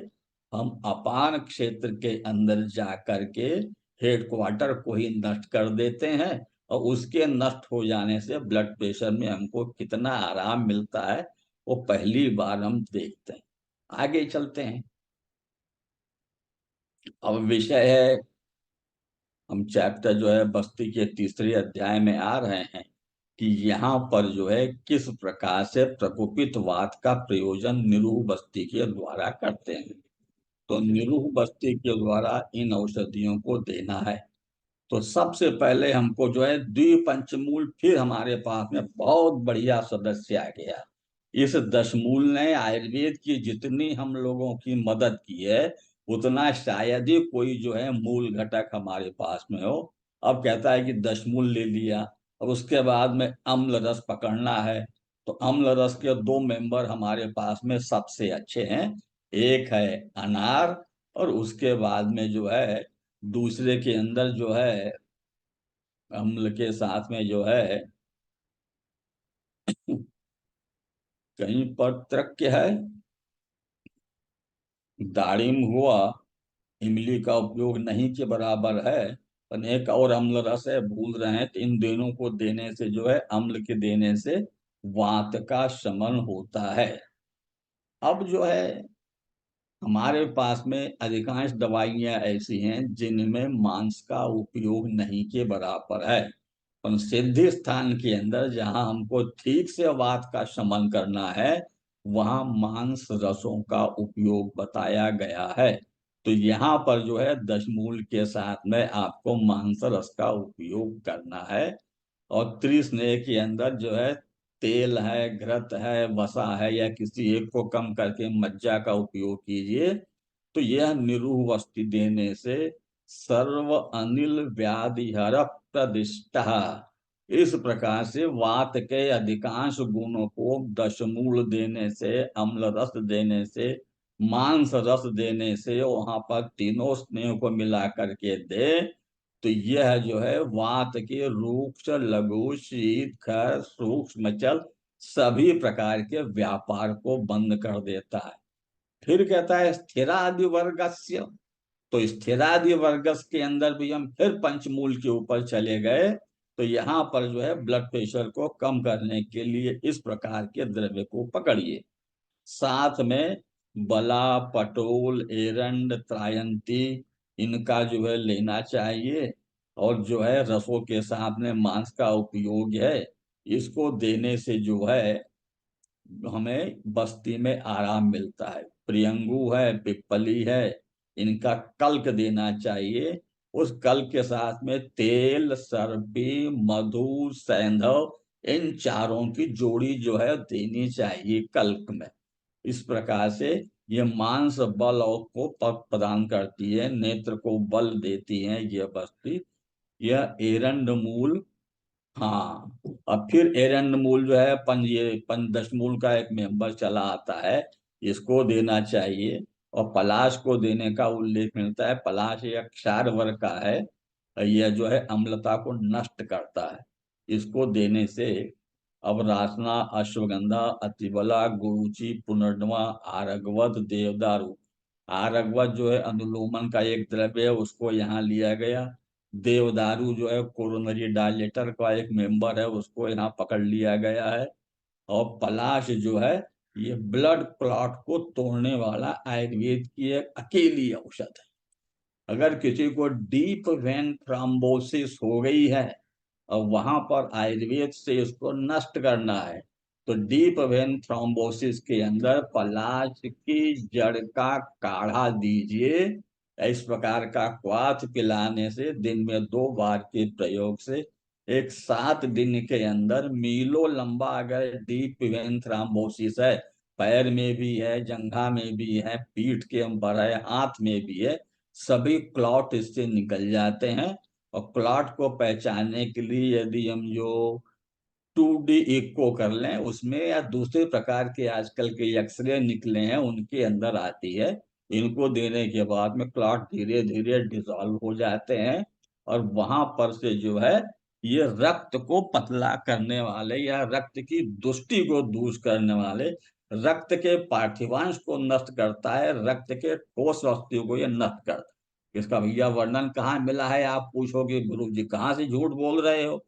हम अपान क्षेत्र के अंदर जा करके हेडक्वार्टर को ही नष्ट कर देते हैं। और उसके नष्ट हो जाने से ब्लड प्रेशर में हमको कितना आराम मिलता है वो पहली बार हम देखते हैं। आगे चलते हैं। अब विषय है, हम चैप्टर जो है बस्ती के तीसरे अध्याय में आ रहे हैं कि यहाँ पर जो है किस प्रकार से प्रकोपित वात का प्रयोजन निरूह बस्ती के द्वारा करते हैं। तो निरूह बस्ती के द्वारा इन औषधियों को देना है। तो सबसे पहले हमको जो है द्विपंचमूल, फिर हमारे पास में बहुत बढ़िया सदस्य आ गया। इस दशमूल ने आयुर्वेद की जितनी हम लोगों की मदद की है उतना शायद ही कोई जो है मूल घटक हमारे पास में हो। अब कहता है कि दशमूल ले लिया, अब उसके बाद में अम्ल रस पकड़ना है। तो अम्ल रस के दो मेंबर हमारे पास में सबसे अच्छे हैं। एक है अनार, और उसके बाद में जो है दूसरे के अंदर जो है अम्ल के साथ में जो है कहीं पर तृक्य है, दाड़िम हुआ, इमली का उपयोग नहीं के बराबर है। पर एक और अम्ल रस है, भूल रहे हैं। तो इन दोनों को देने से जो है अम्ल के देने से वात का शमन होता है। अब जो है हमारे पास में अधिकांश दवाइयां ऐसी हैं जिनमें मांस का उपयोग नहीं के बराबर है। पर सिद्धि स्थान के अंदर जहां हमको ठीक से वात का शमन करना है वहां मांस रसों का उपयोग बताया गया है। तो यहाँ पर जो है दशमूल के साथ में आपको मांस रस का उपयोग करना है। और त्रिस्नेह के अंदर जो है तेल है, घृत है, वसा है, या किसी एक को कम करके मज्जा का उपयोग कीजिए। तो यह निरूह वस्तु देने से सर्व अनिल व्याधि हर प्रतिष्ठा। इस प्रकार से वात के अधिकांश गुणों को दशमूल देने से, अम्ल रस देने से, मांस रस देने से, वहां पर तीनों स्नेह को मिला करके दे तो यह जो है वात के रूक्ष, लघु, शीत, खर, सूक्ष्म, जल सभी प्रकार के व्यापार को बंद कर देता है। फिर कहता है स्थिरादि वर्गस्य। तो स्थिरादि वर्गस के अंदर भी हम फिर पंचमूल के ऊपर चले गए। तो यहाँ पर जो है ब्लड प्रेशर को कम करने के लिए इस प्रकार के द्रव्य को पकड़िए। साथ में बला, पटोल, एरंड, त्रायंती इनका जो है लेना चाहिए। और जो है रसों के साथ में मांस का उपयोग है, इसको देने से जो है हमें बस्ती में आराम मिलता है। प्रियंगू है, पिप्पली है, इनका कल्क देना चाहिए। उस कल्क के साथ में तेल, सर्पी, मधु, सैंधव इन चारों की जोड़ी जो है देनी चाहिए कल्क में। इस प्रकार से ये मांस बल और को प्रदान करती है, नेत्र को बल देती है ये बस्ती। यह एरंड मूल। हाँ, अब फिर एरंड मूल जो है ये पंचदशमूल का एक मेंबर चला आता है, इसको देना चाहिए। और पलाश को देने का उल्लेख मिलता है। पलाश एक क्षार वर्ग का है, यह जो है अम्लता को नष्ट करता है। इसको देने से अब रासना, अश्वगंधा, अतिबला, गुरुचि, पुनर्नवा, आरगवत, देवदारू। आरगवत जो है अनुलोमन का एक द्रव्य है, उसको यहाँ लिया गया। देवदारू जो है कोरोनरी डायलेटर का एक मेंबर है, उसको यहाँ पकड़ लिया गया है। और पलाश जो है ये ब्लड क्लॉट को तोड़ने वाला आयुर्वेद की एक अकेली औषध है। अगर किसी को डीप वेन थ्रोम्बोसिस हो गई है और वहां पर आयुर्वेद से उसको नष्ट करना है, तो डीप वेन थ्रोम्बोसिस के अंदर पलाश की जड़ का काढ़ा दीजिए। इस प्रकार का क्वाथ पिलाने से दिन में 2 बार के प्रयोग से एक 7 दिन के अंदर मीलों लंबा, अगर डीप वेन थ्रोम्बोसिस है, पैर में भी है, जंघा में भी है, पीठ के ऊपर है, हाथ में भी है, सभी क्लॉट इससे निकल जाते हैं। और क्लॉट को पहचानने के लिए यदि हम जो 2D इको कर लें उसमें, या दूसरे प्रकार के आजकल के एक्सरे निकले हैं उनके अंदर आती है। इनको देने के बाद में क्लॉट धीरे धीरे डिसॉल्व हो जाते हैं। और वहां पर से जो है ये रक्त को पतला करने वाले या रक्त की दुष्टि को दूर करने वाले, रक्त के पार्थिवांश को नष्ट करता है, रक्त के ठोस वस्तुओं को ये नष्ट करता है। इसका भैया वर्णन कहाँ मिला है, आप पूछोगे गुरु जी कहाँ से झूठ बोल रहे हो।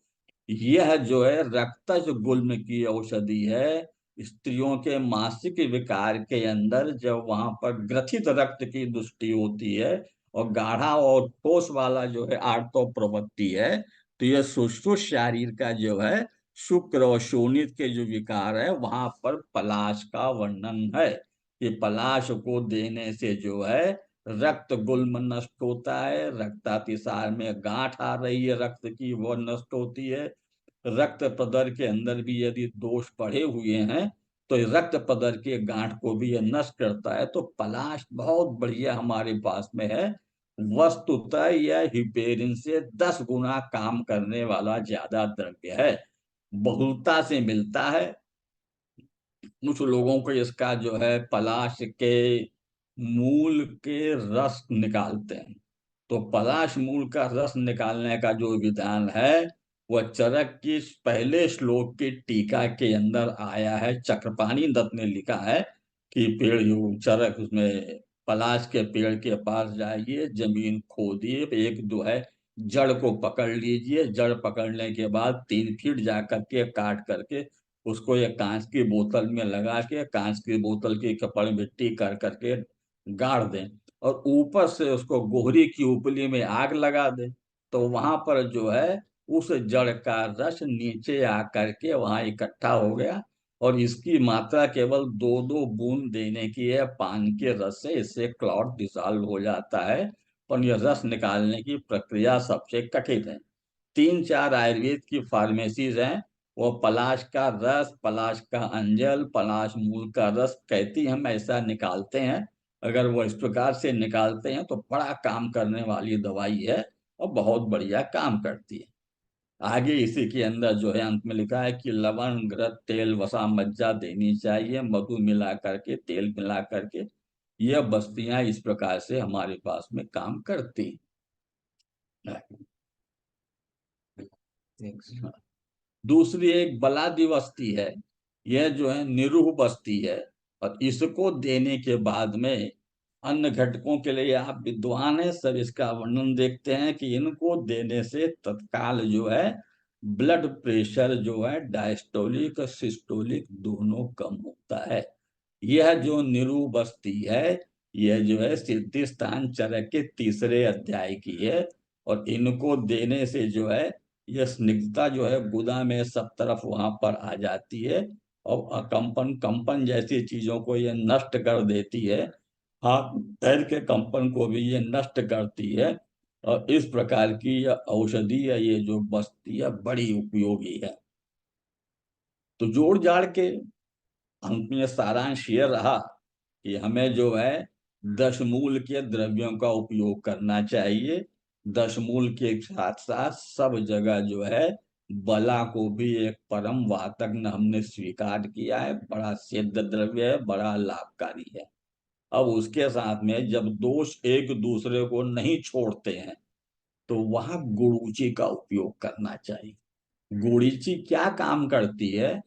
यह जो है रक्तज गुल्म की औषधि है। स्त्रियों के मासिक विकार के अंदर जब वहां पर ग्रथित रक्त की दृष्टि होती है और गाढ़ा और ठोस वाला जो है आर्तो प्रवृत्ति है, तो यह शुष्क शरीर का जो है शुक्र और शोणित के जो विकार है वहां पर पलाश का वर्णन है। कि पलाश को देने से जो है रक्त गुल्म नष्ट होता है, रक्तातिसार में गांठ आ रही है रक्त की, वो नष्ट होती है। रक्त पदर के अंदर भी यदि दोष पड़े हुए हैं तो रक्त पदर के गांठ को भी यह नष्ट करता है। तो पलाश बहुत बढ़िया हमारे पास में है। वस्तुतः यह हिपेरिन से 10 गुना काम करने वाला ज्यादा द्रव्य है, बहुलता से मिलता है। कुछ लोगों को इसका जो है पलाश के मूल के रस निकालते हैं। तो पलाश मूल का रस निकालने का जो विधान है वह चरक की पहले श्लोक की टीका के अंदर आया है। चक्रपाणी दत्त ने लिखा है कि पेड़ चरक उसमें पलाश के पेड़ के पास जाइए, जमीन खोदिए, एक दो है जड़ को पकड़ लीजिए, जड़ पकड़ने के बाद 3 फीट जा करके काट करके उसको एक कांच की बोतल में लगा के कांच की बोतल की कपड़ मिट्टी कर करके गाड़ दें और ऊपर से उसको गोहरी की उपली में आग लगा दें। तो वहां पर जो है उस जड़ का रस नीचे आकर के वहां इकट्ठा हो गया। और इसकी मात्रा केवल 2-2 बूंद देने की है पान के रस से, इससे क्लॉट डिसॉल्व हो जाता है। पर यह रस निकालने की प्रक्रिया सबसे कठिन है। 3-4 आयुर्वेद की फार्मेसीज हैं, वो पलाश का रस, पलाश का अंजल, पलाश मूल का रस कहती हम ऐसा निकालते हैं। अगर वो इस प्रकार से निकालते हैं तो बड़ा काम करने वाली दवाई है और बहुत बढ़िया काम करती है। आगे इसी के अंदर जो है अंत में लिखा है कि लवण, घृत, तेल, वसा, मज्जा देनी चाहिए, मधु मिला करके, तेल मिला करके। यह बस्तियां इस प्रकार से हमारे पास में काम करती हैं। दूसरी एक बलादी बस्ती है, यह जो है निरूह बस्ती है। और इसको देने के बाद में अन्य घटकों के लिए आप विद्वान हैं, सब इसका वर्णन देखते हैं कि इनको देने से तत्काल जो है ब्लड प्रेशर जो है डायस्टोलिक और सिस्टोलिक दोनों कम होता है। यह जो निरूह बस्ती है यह जो है सिद्धि स्थान चरक के 3 अध्याय की है। और इनको देने से जो है यह स्निग्धता जो है गुदा में सब तरफ वहां पर आ जाती है और कंपन कंपन जैसी चीजों को ये नष्ट कर देती है। हाथ पैर के कंपन को भी ये नष्ट करती है। और इस प्रकार की यह औषधि है, ये जो बस्ती है बड़ी उपयोगी है। तो जोड़ जाड़ के अंत में सारांश ये रहा कि हमें जो है 10 मूल के द्रव्यों का उपयोग करना चाहिए। 10 मूल के साथ साथ सब जगह जो है बला को भी एक परम वातक न हमने स्वीकार किया है, बड़ा सिद्ध द्रव्य है, बड़ा लाभकारी है। अब उसके साथ में जब दोष एक दूसरे को नहीं छोड़ते हैं तो वहां गुरुचि का उपयोग करना चाहिए। गुरुचि क्या काम करती है?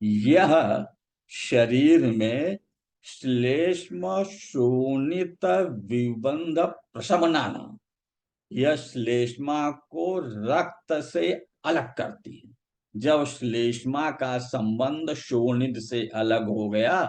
यह शरीर में श्लेष्म शोणित विबंध प्रशमनाना, यह श्लेष्मा को रक्त से अलग करती है। जब श्लेष्मा का संबंध शोणित से अलग हो गया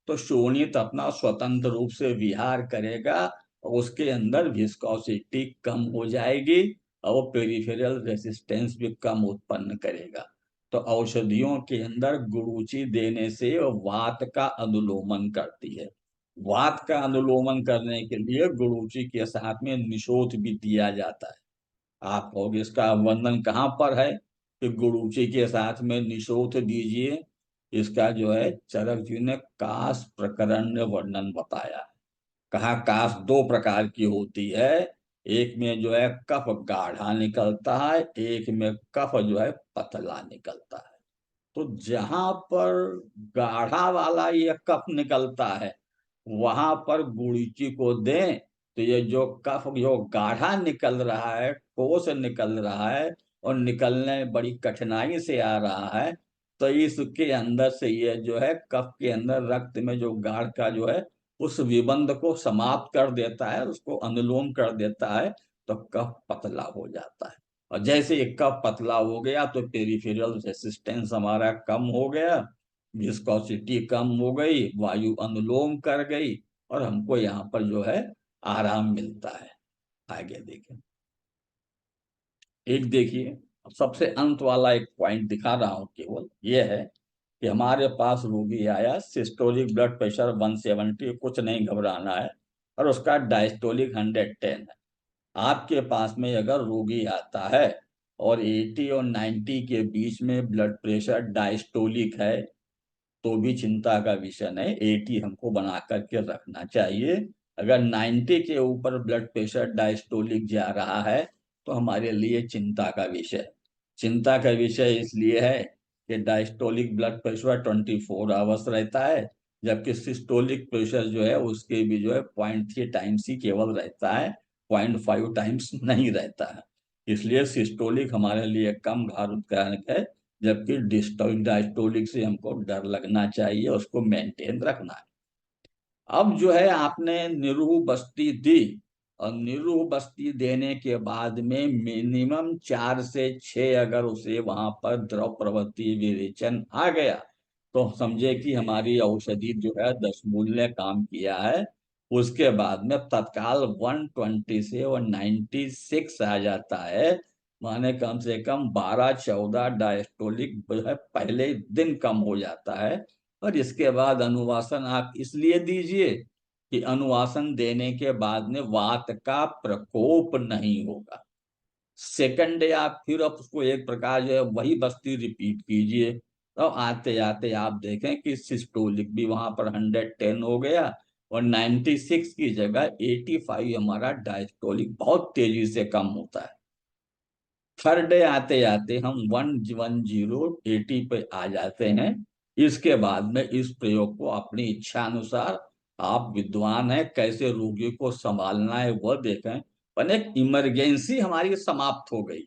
तो शोणित अपना स्वतंत्र रूप से विहार करेगा और उसके अंदर विस्कोसिटी कम हो जाएगी और वो पेरिफेरल रेसिस्टेंस भी कम उत्पन्न करेगा। तो औषधियों के अंदर गुरुचि देने से वो वात का अनुलोमन करती है। वात का अनुलोमन करने के लिए गुरुचि के साथ में निषोध भी दिया जाता है। आप कहोगे इसका वर्णन कहाँ पर है कि गुरुचि के साथ में निषोध दीजिए? इसका जो है चरक जी ने कास प्रकरण में वर्णन बताया। कहा कास 2 प्रकार की होती है, एक में जो है कफ गाढ़ा निकलता है, एक में कफ जो है पतला निकलता है। तो जहां पर गाढ़ा वाला ये कफ निकलता है वहां पर गुड़ीची को दें तो ये जो कफ जो गाढ़ा निकल रहा है, ठोस निकल रहा है और निकलने बड़ी कठिनाई से आ रहा है, तो इसके अंदर से ये जो है कफ के अंदर रक्त में जो गाढ़ का जो है उस विबंध को समाप्त कर देता है, उसको अनुलोम कर देता है, तो कफ पतला हो जाता है। और जैसे एक कफ पतला हो गया तो पेरिफेरल रेसिस्टेंस हमारा कम हो गया, विस्कोसिटी कम हो गई, वायु अनुलोम कर गई और हमको यहाँ पर जो है आराम मिलता है। आगे देखें, एक देखिए सबसे अंत वाला एक पॉइंट दिखा रहा हूं, केवल यह है कि हमारे पास रोगी आया, सिस्टोलिक ब्लड प्रेशर 170, कुछ नहीं घबराना है, और उसका डायस्टोलिक 110 है। आपके पास में अगर रोगी आता है और 80 और 90 के बीच में ब्लड प्रेशर डायस्टोलिक है तो भी चिंता का विषय नहीं, 80 हमको बना करके रखना चाहिए। अगर 90 के ऊपर ब्लड प्रेशर डायस्टोलिक जा रहा है तो हमारे लिए चिंता का विषय। चिंता का विषय इसलिए है कि डायस्टोलिक ब्लड प्रेशर 24 आवर्स रहता है, जबकि सिस्टोलिक प्रेशर जो है उसके भी जो है 0.3 टाइम्स ही केवल रहता है, 0.5 टाइम्स नहीं रहता है। इसलिए सिस्टोलिक हमारे लिए कम घातक है, जबकि डायस्टोलिक से हमको डर लगना चाहिए, उसको मेंटेन रखना है। अब जो है आपने निरूह बस्ती दी और निरूह बस्ती देने के बाद में मिनिमम 4 से 6 अगर उसे वहां पर द्रव प्रवृत्ति विरेचन आ गया तो समझे कि हमारी औषधि जो है 10 मूल ने काम किया है। उसके बाद में तत्काल 120 से 196 आ जाता है, माने कम से कम 12-14 डायस्टोलिक जो है पहले दिन कम हो जाता है। और इसके बाद अनुवासन आप इसलिए दीजिए कि अनुवासन देने के बाद में वात का प्रकोप नहीं होगा। सेकंड डे आप फिर आप उसको एक प्रकार जो है वही बस्ती रिपीट कीजिए, तो आते आते आप देखें कि सिस्टोलिक भी वहां पर 110 हो गया और 96 की जगह 85 हमारा डायस्टोलिक बहुत तेजी से कम होता है। थर्ड डे आते आते हम 110 पे आ जाते हैं। इसके बाद में इस प्रयोग को अपनी इच्छा अनुसार, आप विद्वान हैं, कैसे रोगी को संभालना है वह देखें, पर एक इमरजेंसी हमारी समाप्त हो गई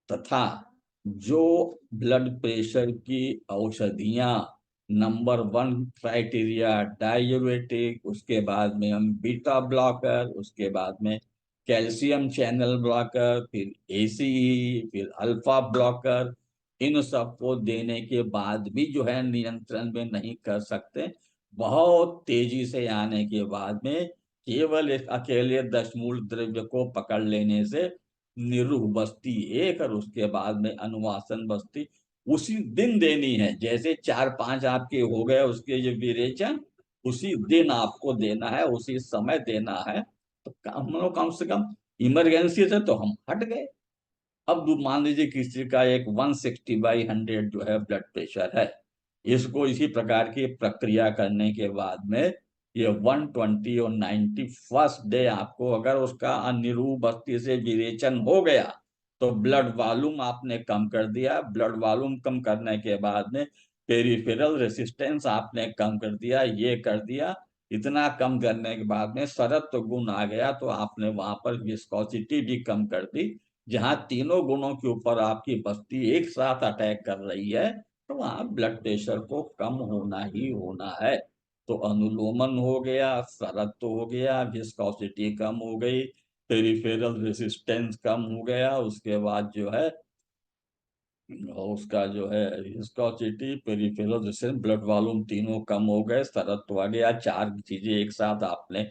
तथा जो ब्लड प्रेशर की औषधियां नंबर 1 क्राइटेरिया डाययूरेटिक, उसके बाद में हम बीटा ब्लॉकर, उसके बाद में कैल्शियम चैनल ब्लॉकर, फिर एसीई, फिर अल्फा ब्लॉकर, इन सबको देने के बाद भी जो है नियंत्रण में नहीं कर सकते। बहुत तेजी से आने के बाद में केवल एक अकेले 10 मूल द्रव्य को पकड़ लेने से निरूह बस्ती एक और उसके बाद में अनुवासन बस्ती उसी दिन देनी है। जैसे 4-5 आपके हो गए उसके जो विरेचन, उसी दिन आपको देना है, उसी समय देना है। तो हम लोग कम से कम इमरजेंसी से तो हम हट गए। अब मान लीजिए किसी का एक 160/100 जो है ब्लड प्रेशर है, इसको इसी प्रकार की प्रक्रिया करने के बाद में ये 120 और 91st डे आपको अगर उसका अनिरूपस्थिति से विरेचन हो गया तो ब्लड वॉल्यूम आपने कम कर दिया। ब्लड वॉल्यूम कम करने के बाद में पेरिफेरल रेसिस्टेंस आपने कम कर दिया, ये कर दिया। इतना कम करने के बाद में सरत्व गुण आ गया तो आपने वहां पर विस्कोसिटी भी कम कर दी। जहां तीनों गुणों के ऊपर आपकी बस्ती एक साथ अटैक कर रही है तो वहां ब्लड प्रेशर को कम होना ही होना है। तो अनुलोमन हो गया, सरत्व हो गया, विस्कोसिटी कम हो गई, पेरिफेरल रेसिस्टेंस कम हो गया, उसके बाद जो है और उसका जो है viscosity, peripheral resistance, blood volume तीनों कम हो गए, सरत्व आ गया, चार चीजें एक साथ आपने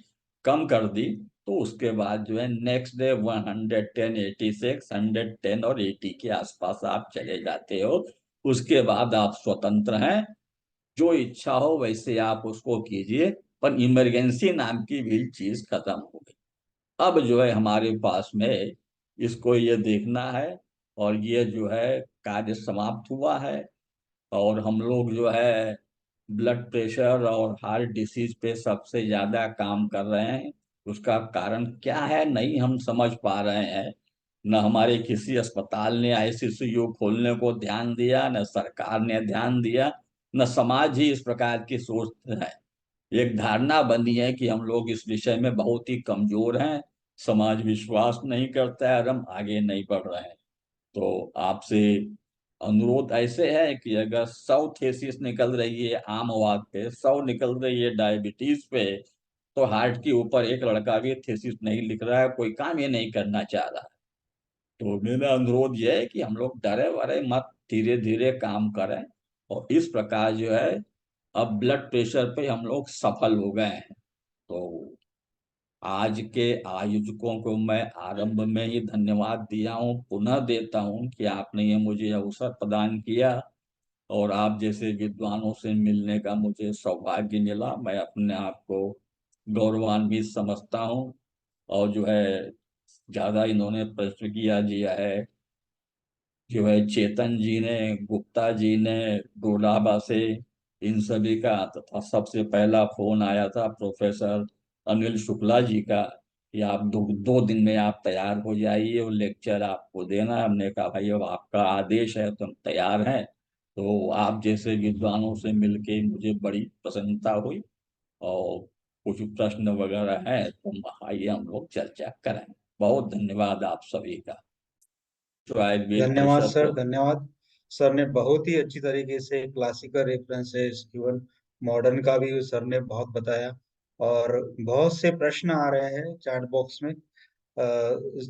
कम कर दी। तो उसके बाद जो है नेक्स्ट डे 110, 86, 110 और 80 के आसपास आप चले जाते हो। उसके बाद आप स्वतंत्र हैं, जो इच्छा हो वैसे आप उसको कीजिए, पर इमरजेंसी नाम की भी चीज खत्म हो गई। अब जो है हमारे पास में इसको ये देखना है, और ये जो है कार्य समाप्त हुआ है। और हम लोग जो है ब्लड प्रेशर और हार्ट डिसीज पे सबसे ज्यादा काम कर रहे हैं। उसका कारण क्या है नहीं हम समझ पा रहे हैं। न हमारे किसी अस्पताल ने आईसीयू खोलने को ध्यान दिया, न सरकार ने ध्यान दिया, न समाज ही इस प्रकार की सोच है। एक धारणा बनी है कि हम लोग इस विषय में बहुत ही कमजोर हैं, समाज विश्वास नहीं करता है और हम आगे नहीं बढ़ रहे हैं। तो आपसे अनुरोध ऐसे है कि अगर 100 थेसिस निकल रही है आम आबाद पे, 100 निकल रही है डायबिटीज पे, तो हार्ट के ऊपर एक लड़का भी थेसिस नहीं लिख रहा है, कोई काम ये नहीं करना चाह रहा। तो मेरा अनुरोध यह है कि हम लोग डरे वरे मत, धीरे धीरे काम करें। और इस प्रकार जो है अब ब्लड प्रेशर पे हम लोग सफल हो गए हैं। तो आज के आयोजकों को मैं आरंभ में ही धन्यवाद दिया हूँ, पुनः देता हूँ कि आपने ये मुझे अवसर प्रदान किया और आप जैसे विद्वानों से मिलने का मुझे सौभाग्य मिला। मैं अपने आप को गौरवान्वित समझता हूँ। और जो है ज्यादा इन्होंने प्रश्न किया दिया है जो है चेतन जी ने, गुप्ता जी ने, डोलाबा से, इन सभी का, तथा सबसे पहला फोन आया था प्रोफेसर अनिल शुक्ला जी का कि आप दो दिन में आप तैयार हो जाइए और लेक्चर आपको देना है। हमने कहा भाई अब आपका आदेश है तो हम तैयार हैं। तो आप जैसे विद्वानों से मिलके मुझे बड़ी प्रसन्नता हुई। और कुछ प्रश्न वगैरह हैं तो आइए हम लोग चर्चा करें। बहुत धन्यवाद आप सभी का, जो आयुर्वेद धन्यवाद परिषद सर, को। धन्यवाद। सर ने बहुत ही अच्छी तरीके से क्लासिकल रेफरेंसेस, इवन मॉडर्न का भी सर ने बहुत बताया। और बहुत से प्रश्न आ रहे हैं चैट बॉक्स में।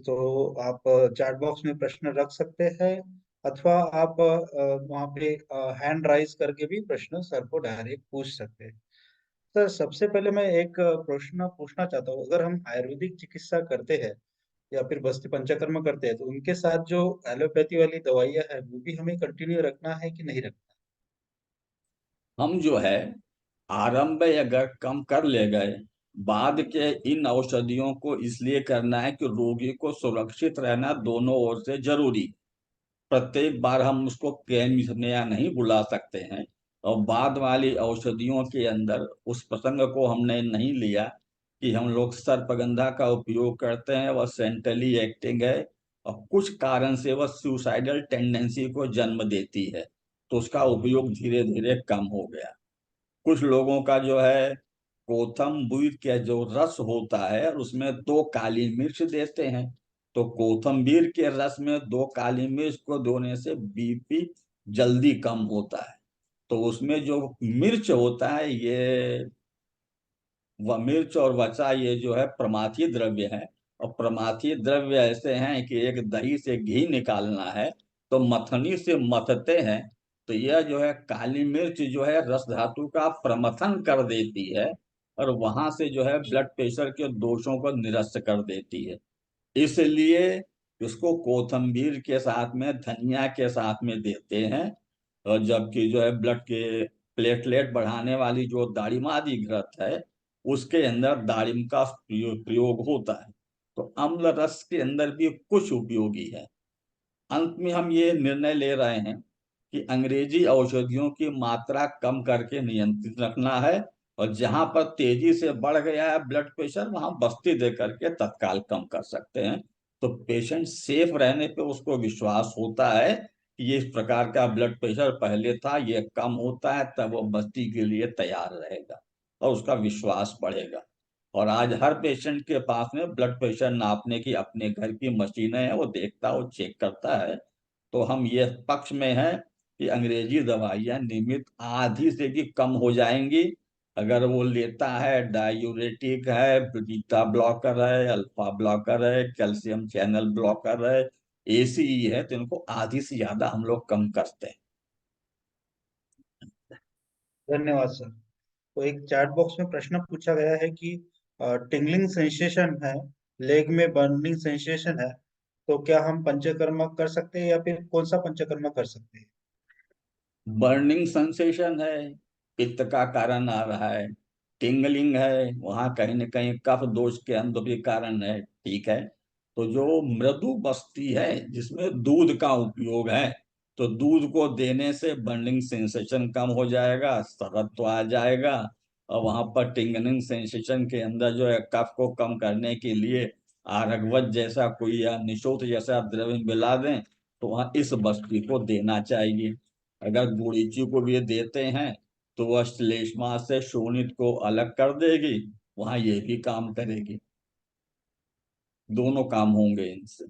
तो आप चैट बॉक्स में प्रश्न रख सकते हैं, अथवा आप वहाँ पे हैंड राइज करके भी प्रश्न सर को डायरेक्ट पूछ सकते हैं। सर, सबसे पहले मैं एक प्रश्न पूछना चाहता हूँ। अगर हम आयुर्वेदिक चिकित्सा करते हैं या फिर बस्ती पंचकर्म करते हैं, तो उनके साथ जो एलोपैथी वाली दवाइयाँ है वो भी हमें कंटिन्यू रखना है कि नहीं रखना? हम जो है आरंभ में अगर कम कर ले गए, बाद के इन औषधियों को इसलिए करना है कि रोगी को सुरक्षित रहना दोनों ओर से जरूरी। प्रत्येक बार हम उसको केमिया नहीं बुला सकते हैं। और बाद वाली औषधियों के अंदर उस प्रसंग को हमने नहीं लिया कि हम लोग सर्पगंधा का उपयोग करते हैं, वह सेंट्रली एक्टिंग है और कुछ कारण से वह सुसाइडल टेंडेंसी को जन्म देती है। तो उसका उपयोग धीरे धीरे कम हो गया। कुछ लोगों का जो है कोथम्बीर का जो रस होता है और उसमें दो काली मिर्च देते हैं। तो कोथम्बीर के रस में दो काली मिर्च को देने से बीपी जल्दी कम होता है। तो उसमें जो मिर्च होता है ये, वह मिर्च और वसा ये जो है प्रमाथी द्रव्य है। और प्रमाथी द्रव्य ऐसे हैं कि एक दही से घी निकालना है तो मथनी से मथते हैं। तो यह जो है काली मिर्च जो है रस धातु का प्रमथन कर देती है और वहां से जो है ब्लड प्रेशर के दोषों को निरस्त कर देती है। इसलिए इसको कोथंबीर के साथ में, धनिया के साथ में देते हैं। और जबकि जो है ब्लड के प्लेटलेट बढ़ाने वाली जो दाड़िमादी घृत है उसके अंदर दारिम का प्रयोग होता है। तो अम्ल रस के अंदर भी कुछ उपयोगी है। अंत में हम ये निर्णय ले रहे हैं कि अंग्रेजी औषधियों की मात्रा कम करके नियंत्रित रखना है, और जहां पर तेजी से बढ़ गया है ब्लड प्रेशर वहां बस्ती दे करके तत्काल कम कर सकते हैं। तो पेशेंट सेफ रहने पे उसको विश्वास होता है कि ये इस प्रकार का ब्लड प्रेशर पहले था, ये कम होता है, तब वो बस्ती के लिए तैयार रहेगा और उसका विश्वास बढ़ेगा। और आज हर पेशेंट के पास में ब्लड प्रेशर नापने की अपने घर की मशीनें हैं, वो देखता है, वो चेक करता है। तो हम ये पक्ष में हैं कि अंग्रेजी दवाइयाँ नियमित आधी से भी कम हो जाएंगी अगर वो लेता है। डायूरेटिक है, बीटा ब्लॉकर है, अल्फा ब्लॉकर है, कैल्शियम चैनल ब्लॉकर है, एसीई है, तो इनको आधी से ज्यादा हम लोग कम करते हैं। धन्यवाद सर। तो एक चैट बॉक्स में प्रश्न पूछा गया है कि टिंगलिंग सेंसेशन है, लेग में बर्निंग सेंसेशन है, तो क्या हम पंचकर्मा कर सकते हैं या फिर कौन सा पंचकर्मा कर सकते हैं? बर्निंग सेंसेशन है, पित्त का कारण आ रहा है। टिंगलिंग है, वहां कहीं न कहीं कफ दोष के अंदर भी कारण है, ठीक है। तो जो मृदु बस्ती है जिसमें दूध का उपयोग है, तो दूध को देने से बर्निंग सेंसेशन कम हो जाएगा, सरद तो आ जाएगा। और वहां पर टिंगलिंग सेंसेशन के अंदर जो है कफ को कम करने के लिए आरगवत जैसा कोई या निशोथ जैसा द्रव्य मिला दें, तो वहां इस बस्ती को देना चाहिए। अगर गुड़ीची को भी देते हैं तो वह श्लेष्मा से शोणित को अलग कर देगी, वहां ये भी काम करेगी, दोनों काम होंगे इनसे।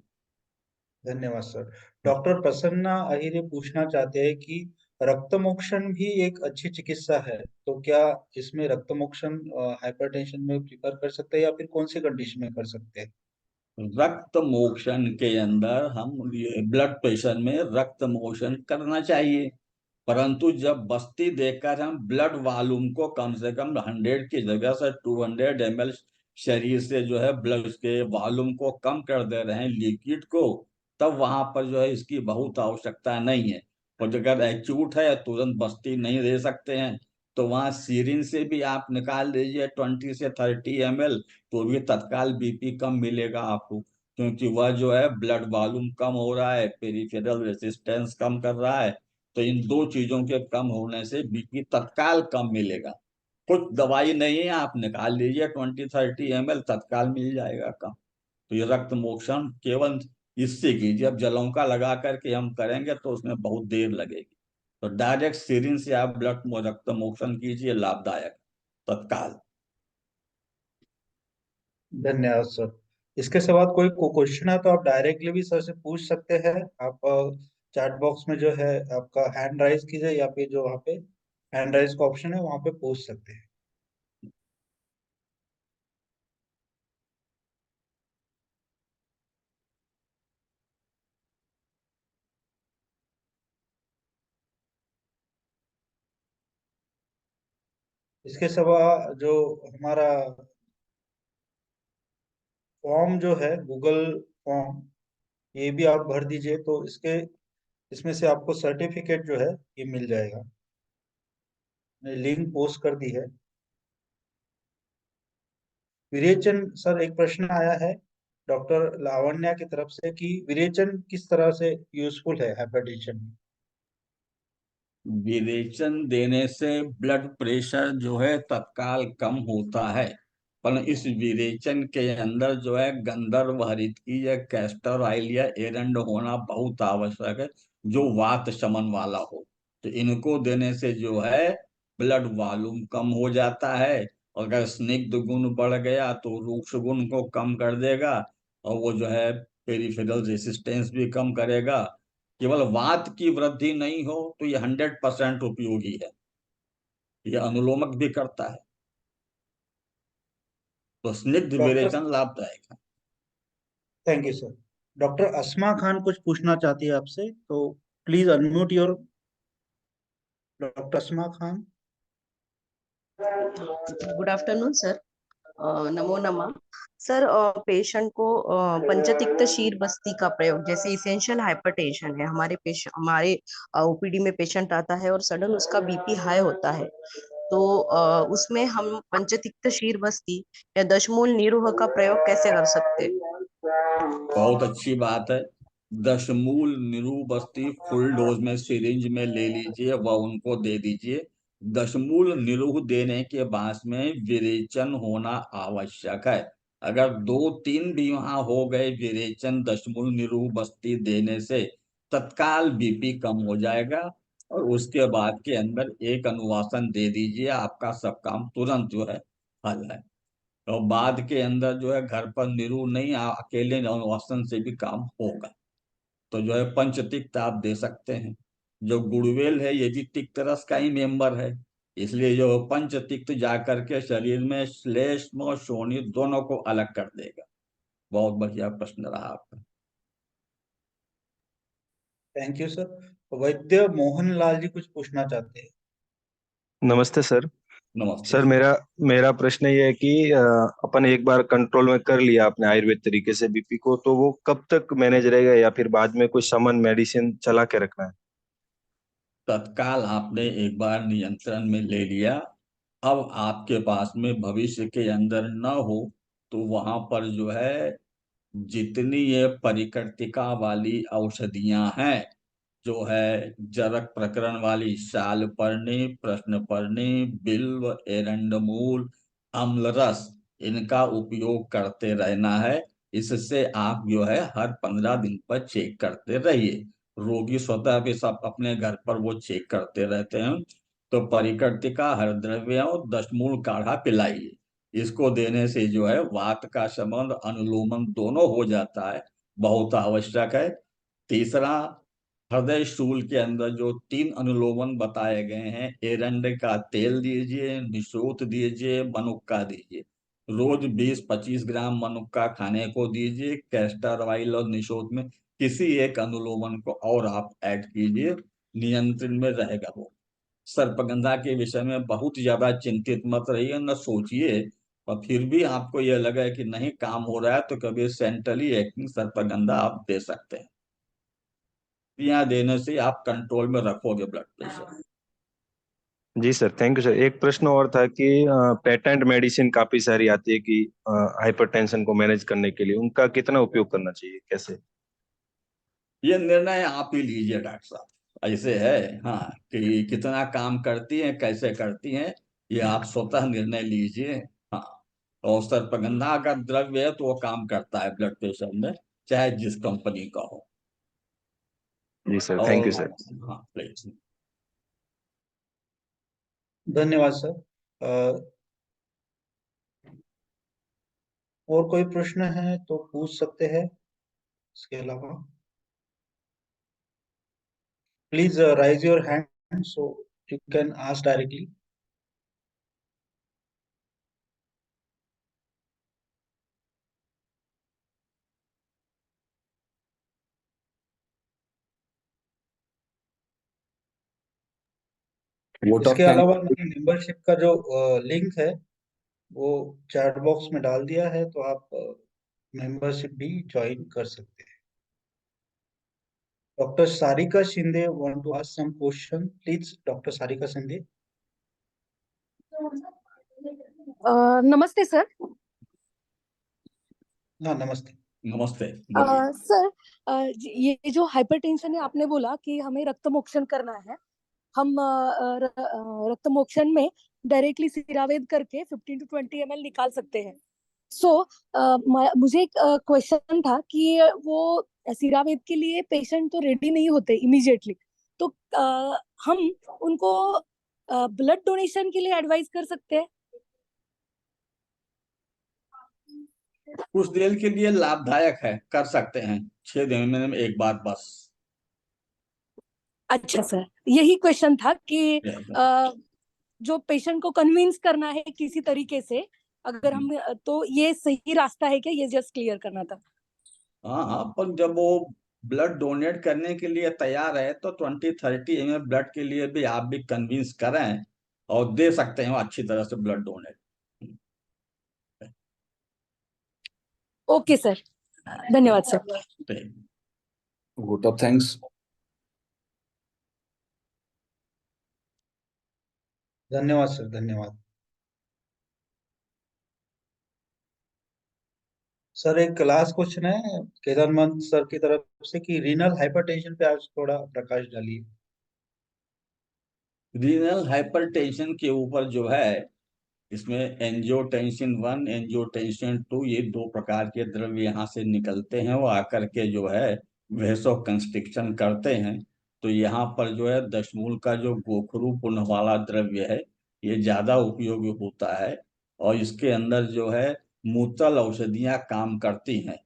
धन्यवाद सर। डॉक्टर प्रसन्ना अहिरे पूछना चाहते हैं कि रक्तमोक्षण भी एक अच्छी चिकित्सा है, तो क्या इसमें रक्तमोक्षण हाइपरटेंशन में प्रिफर कर सकते हैं या फिर कौन सी कंडीशन में कर सकते हैं? रक्त मोशन के अंदर हम ब्लड प्रेशर में रक्त मोशन करना चाहिए, परंतु जब बस्ती देकर हम ब्लड वॉल्यूम को कम से कम 100 की जगह से 200 ml शरीर से जो है ब्लड के वॉल्यूम को कम कर दे रहे हैं लिक्विड को, तब वहां पर जो है इसकी बहुत आवश्यकता नहीं है। और अगर एक्यूट है तुरंत बस्ती नहीं दे सकते हैं, तो वहां सीरिन से भी आप निकाल लीजिए 20 से 30 ml, तो भी तत्काल बीपी कम मिलेगा आपको, क्योंकि वह जो है ब्लड वॉल्यूम कम हो रहा है, पेरिफेरल रेजिस्टेंस कम कर रहा है। तो इन दो चीजों के कम होने से बीपी तत्काल कम मिलेगा। कुछ दवाई नहीं है, आप निकाल लीजिए 20-30 ml, तत्काल मिल जाएगा कम। तो ये रक्त मोक्षण केवल इससे कीजिए। अब जलौका लगा करके हम करेंगे तो उसमें बहुत देर लगेगी। तो डायरेक्ट सिरिंज से आप रक्त मोक्षण कीजिए, लाभदायक, तत्काल। धन्यवाद सर। इसके सिवा कोई क्वेश्चन है तो आप डायरेक्टली भी सर से पूछ सकते हैं। आप चैट बॉक्स में जो है आपका हैंड राइज कीजिए या फिर जो वहाँ पे हैंड राइज का ऑप्शन है वहाँ पे पूछ सकते हैं। इसके सिवा जो हमारा फॉर्म जो है गूगल फॉर्म, ये भी आप भर दीजिए तो इसके इसमें से आपको सर्टिफिकेट जो है ये मिल जाएगा। मैंने लिंक पोस्ट कर दी है। विरेचन सर, एक प्रश्न आया है डॉक्टर लावण्या की तरफ से कि विरेचन किस तरह से यूजफुल है हाइपरटेंशन में? विरेचन देने से ब्लड प्रेशर जो है तत्काल कम होता है, पर इस विरेचन के अंदर जो है गंधर्व हरितकी या कैस्टर ऑयल या एरंड होना बहुत आवश्यक है, जो वात शमन वाला हो। तो इनको देने से जो है ब्लड वॉल्यूम कम हो जाता है, और अगर स्निग्ध गुण बढ़ गया तो रूक्ष गुण को कम कर देगा, और वो जो है पेरिफेरल रेसिस्टेंस भी कम करेगा। केवल वात की वृद्धि नहीं हो तो ये 100% उपयोगी है। ये अनुलोमक भी करता है, तो स्निग्ध डॉक्टर, विरेचन लाभदायक है। Thank you sir. डॉक्टर अस्मा खान कुछ पूछना चाहती है आपसे, तो please unmute your. Doctor Asma Khan. Good afternoon sir. नमो नमः सर। पेशेंट को पंचतिक्त शीर बस्ती का प्रयोग, जैसे इसेंशियल हाइपरटेंशन है, हमारे ओपीडी में पेशेंट आता है और सडन उसका बीपी हाई होता है, तो उसमें हम पंचतिक्त शीर बस्ती या दशमूल निरूह का प्रयोग कैसे कर सकते हैं? बहुत अच्छी बात है। दशमूल निरूबस्ती फुल डोज में सिरिंज में ले लीजिए, वह उनको दे दीजिए। दशमूल निरूह देने के बाद में विरेचन होना आवश्यक है। अगर 2-3 भी वहां हो गए विरेचन दशमूल निरूह बस्ती देने से, तत्काल बीपी कम हो जाएगा। और उसके बाद के अंदर एक अनुवासन दे दीजिए, आपका सब काम तुरंत जो है हल है। और बाद के अंदर जो है घर पर निरूह नहीं, अकेले अनुवासन से भी काम होगा। तो जो है पंचतिक्त आप दे सकते हैं। जो गुड़वेल है ये भी तिक्त रस का ही मेंबर है, इसलिए जो पंचतिक्त जाकर के शरीर में श्लेष्म और शोणित दोनों को अलग कर देगा। बहुत बढ़िया प्रश्न रहा आपका। Thank you sir. वैद्य मोहन लाल जी कुछ पूछना चाहते हैं। नमस्ते सर। नमस्ते सर जी। मेरा मेरा प्रश्न ये है कि अपन एक बार कंट्रोल में कर लिया अपने आयुर्वेद तरीके से बीपी को, तो वो कब तक मैनेज रहेगा या फिर बाद में कोई समन मेडिसिन चला के रखना है? तत्काल आपने एक बार नियंत्रण में ले लिया, अब आपके पास में भविष्य के अंदर न हो तो वहां पर जो है जितनी ये परिकर्तिका वाली औषधियां हैं, जो है जरक प्रकरण वाली शालपर्णी, प्रश्नपर्णी, बिल्व, एरंडमूल, अम्लरस, इनका उपयोग करते रहना है। इससे आप जो है हर 15 दिन पर चेक करते रहिए। रोगी स्वतः भी सब अपने घर पर वो चेक करते रहते हैं। तो परिकर्तिका, हरद्रव्य और दशमूल काढ़ा पिलाइए। इसको देने से जो है वात का शमन, अनुलोमन दोनों हो जाता है, बहुत आवश्यक है। तीसरा, हृदय शूल के अंदर जो 3 अनुलोमन बताए गए हैं, एरंड का तेल दीजिए, निशोत दीजिए, मनुक्का दीजिए। रोज 20-25 ग्राम मनुक्का खाने को दीजिए। कैस्टर ऑयल और निशोत में किसी एक अनुलोमन को और आप ऐड कीजिए, नियंत्रण में रहेगा वो। सर्पगंधा के विषय में बहुत ज्यादा चिंतित मत रहिए, न सोचिए। और फिर भी आपको यह लगे कि नहीं काम हो रहा है, तो कभी सेंट्रली एक्टिंग सर्पगंधा आप दे सकते हैं। यहाँ देने से आप कंट्रोल में रखोगे ब्लड प्रेशर। जी सर, थैंक यू सर। एक प्रश्न और था कि पेटेंट मेडिसिन काफी सारी आती है कि हाइपरटेंशन को मैनेज करने के लिए उनका कितना उपयोग करना चाहिए, कैसे? ये निर्णय आप ही लीजिए डॉक्टर साहब। ऐसे है, हाँ, कि कितना काम करती हैं, कैसे करती हैं, ये आप स्वतः निर्णय लीजिए। हाँ। और सर्पगंधा का द्रव्य है तो वो काम करता है ब्लड प्रेशर में, चाहे जिस कंपनी का हो। जी सर, थैंक और यू सर। हाँ प्लीज। धन्यवाद सर। और कोई प्रश्न है तो पूछ सकते हैं। इसके अलावा please rise your hand so you can ask directly. Vote of इसके थैंक। अलावा मैंने मेंबरशिप का जो लिंक है वो चैट बॉक्स में डाल दिया है, तो आप मेंबरशिप भी ज्वाइन कर सकते हैं। Doctor Sarika Shinde want to ask some question, please doctor Sarika Shinde. नमस्ते सर। हाँ नमस्ते। नमस्ते, बोलिए। सर, ये जो हाइपरटेंशन है आपने बोला कि हमें रक्तमोक्षण करना है। हम रक्तमोक्षण में डायरेक्टली सिरावेद करके 15 to 20 ml निकाल सकते हैं। सो मुझे एक क्वेश्चन था कि वो सिरावेद के लिए पेशेंट तो रेडी नहीं होते इमीडिएटली, तो हम उनको ब्लड डोनेशन के लिए एडवाइस कर सकते हैं? कुछ देर के लिए लाभदायक है, कर सकते हैं, 6 दिन में एक बार बस। अच्छा सर, यही क्वेश्चन था कि जो पेशेंट को कन्विंस करना है किसी तरीके से, अगर हम, तो ये सही रास्ता है क्या, ये जस्ट क्लियर करना था। हाँ हाँ, पर जब वो ब्लड डोनेट करने के लिए तैयार है तो 20-30 ml ब्लड के लिए भी आप भी कन्विंस करें, और दे सकते हैं वो अच्छी तरह से ब्लड डोनेट। ओके सर, धन्यवाद सर। Vote of thanks. धन्यवाद सर, धन्यवाद। सर एक क्लास क्वेश्चन है केदारनाथ सर की तरफ से कि रीनल हाइपरटेंशन पे आज थोड़ा प्रकाश डालिए। रीनल हाइपरटेंशन के ऊपर जो है, इसमें एंजियोटेंसिन 1, एंजियोटेंसिन 2, ये दो प्रकार के द्रव्य यहाँ से निकलते हैं। वो आकर के जो है वेसो कंस्ट्रिक्शन करते हैं। तो यहाँ पर जो है दशमूल का जो गोखरू पुंज वाला द्रव्य है, ये ज्यादा उपयोगी होता है। और इसके अंदर जो है मूत्रल औषधियाँ काम करती हैं।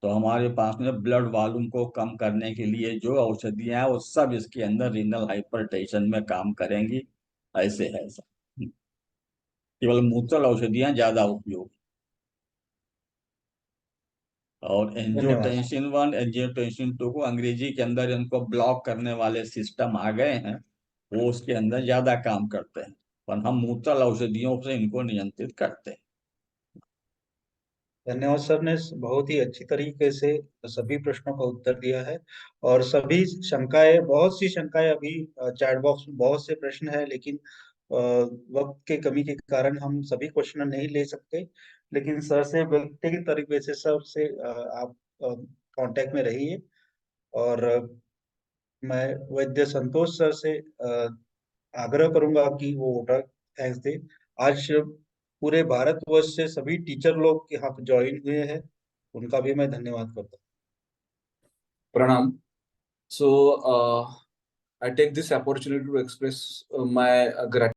तो हमारे पास में ब्लड वॉल्यूम को कम करने के लिए जो औषधियाँ हैं वो सब इसके अंदर रीनल हाइपरटेंशन में काम करेंगी। ऐसे है सब। केवल मूत्रल औषधियां ज्यादा उपयोग। और धन्यवाद। एंजियोटेंसिन 1, एंजियोटेंसिन 2 को अंग्रेजी के अंदर इनको ब्लॉक करने वाले सिस्टम आ गए हैं, वो उसके अंदर ज्यादा काम करते हैं। पर हम मूत्रल औषधियों से इनको नियंत्रित करते हैं। धन्यवाद सर ने बहुत ही अच्छी तरीके से सभी प्रश्नों का उत्तर दिया है। और सभी शंकाएं, बहुत सी शंकाएं अभी चैट बॉक्स में बहुत से प्रश्न है, लेकिन वक्त के कमी के कारण हम सभी क्वेश्चन नहीं ले सकते। लेकिन सर से व्यक्तिगत तरीके से सर से आप कांटेक्ट में रहिए। और मैं वैद्य संतोष सर से आग्रह करूंगा कि वो वोटर टैक्स दे। आज पूरे भारतवर्ष से सभी टीचर लोग यहाँ पे ज्वाइन हुए हैं, उनका भी मैं धन्यवाद करता हूँ। Pranam. So, I take this opportunity to express my gratitude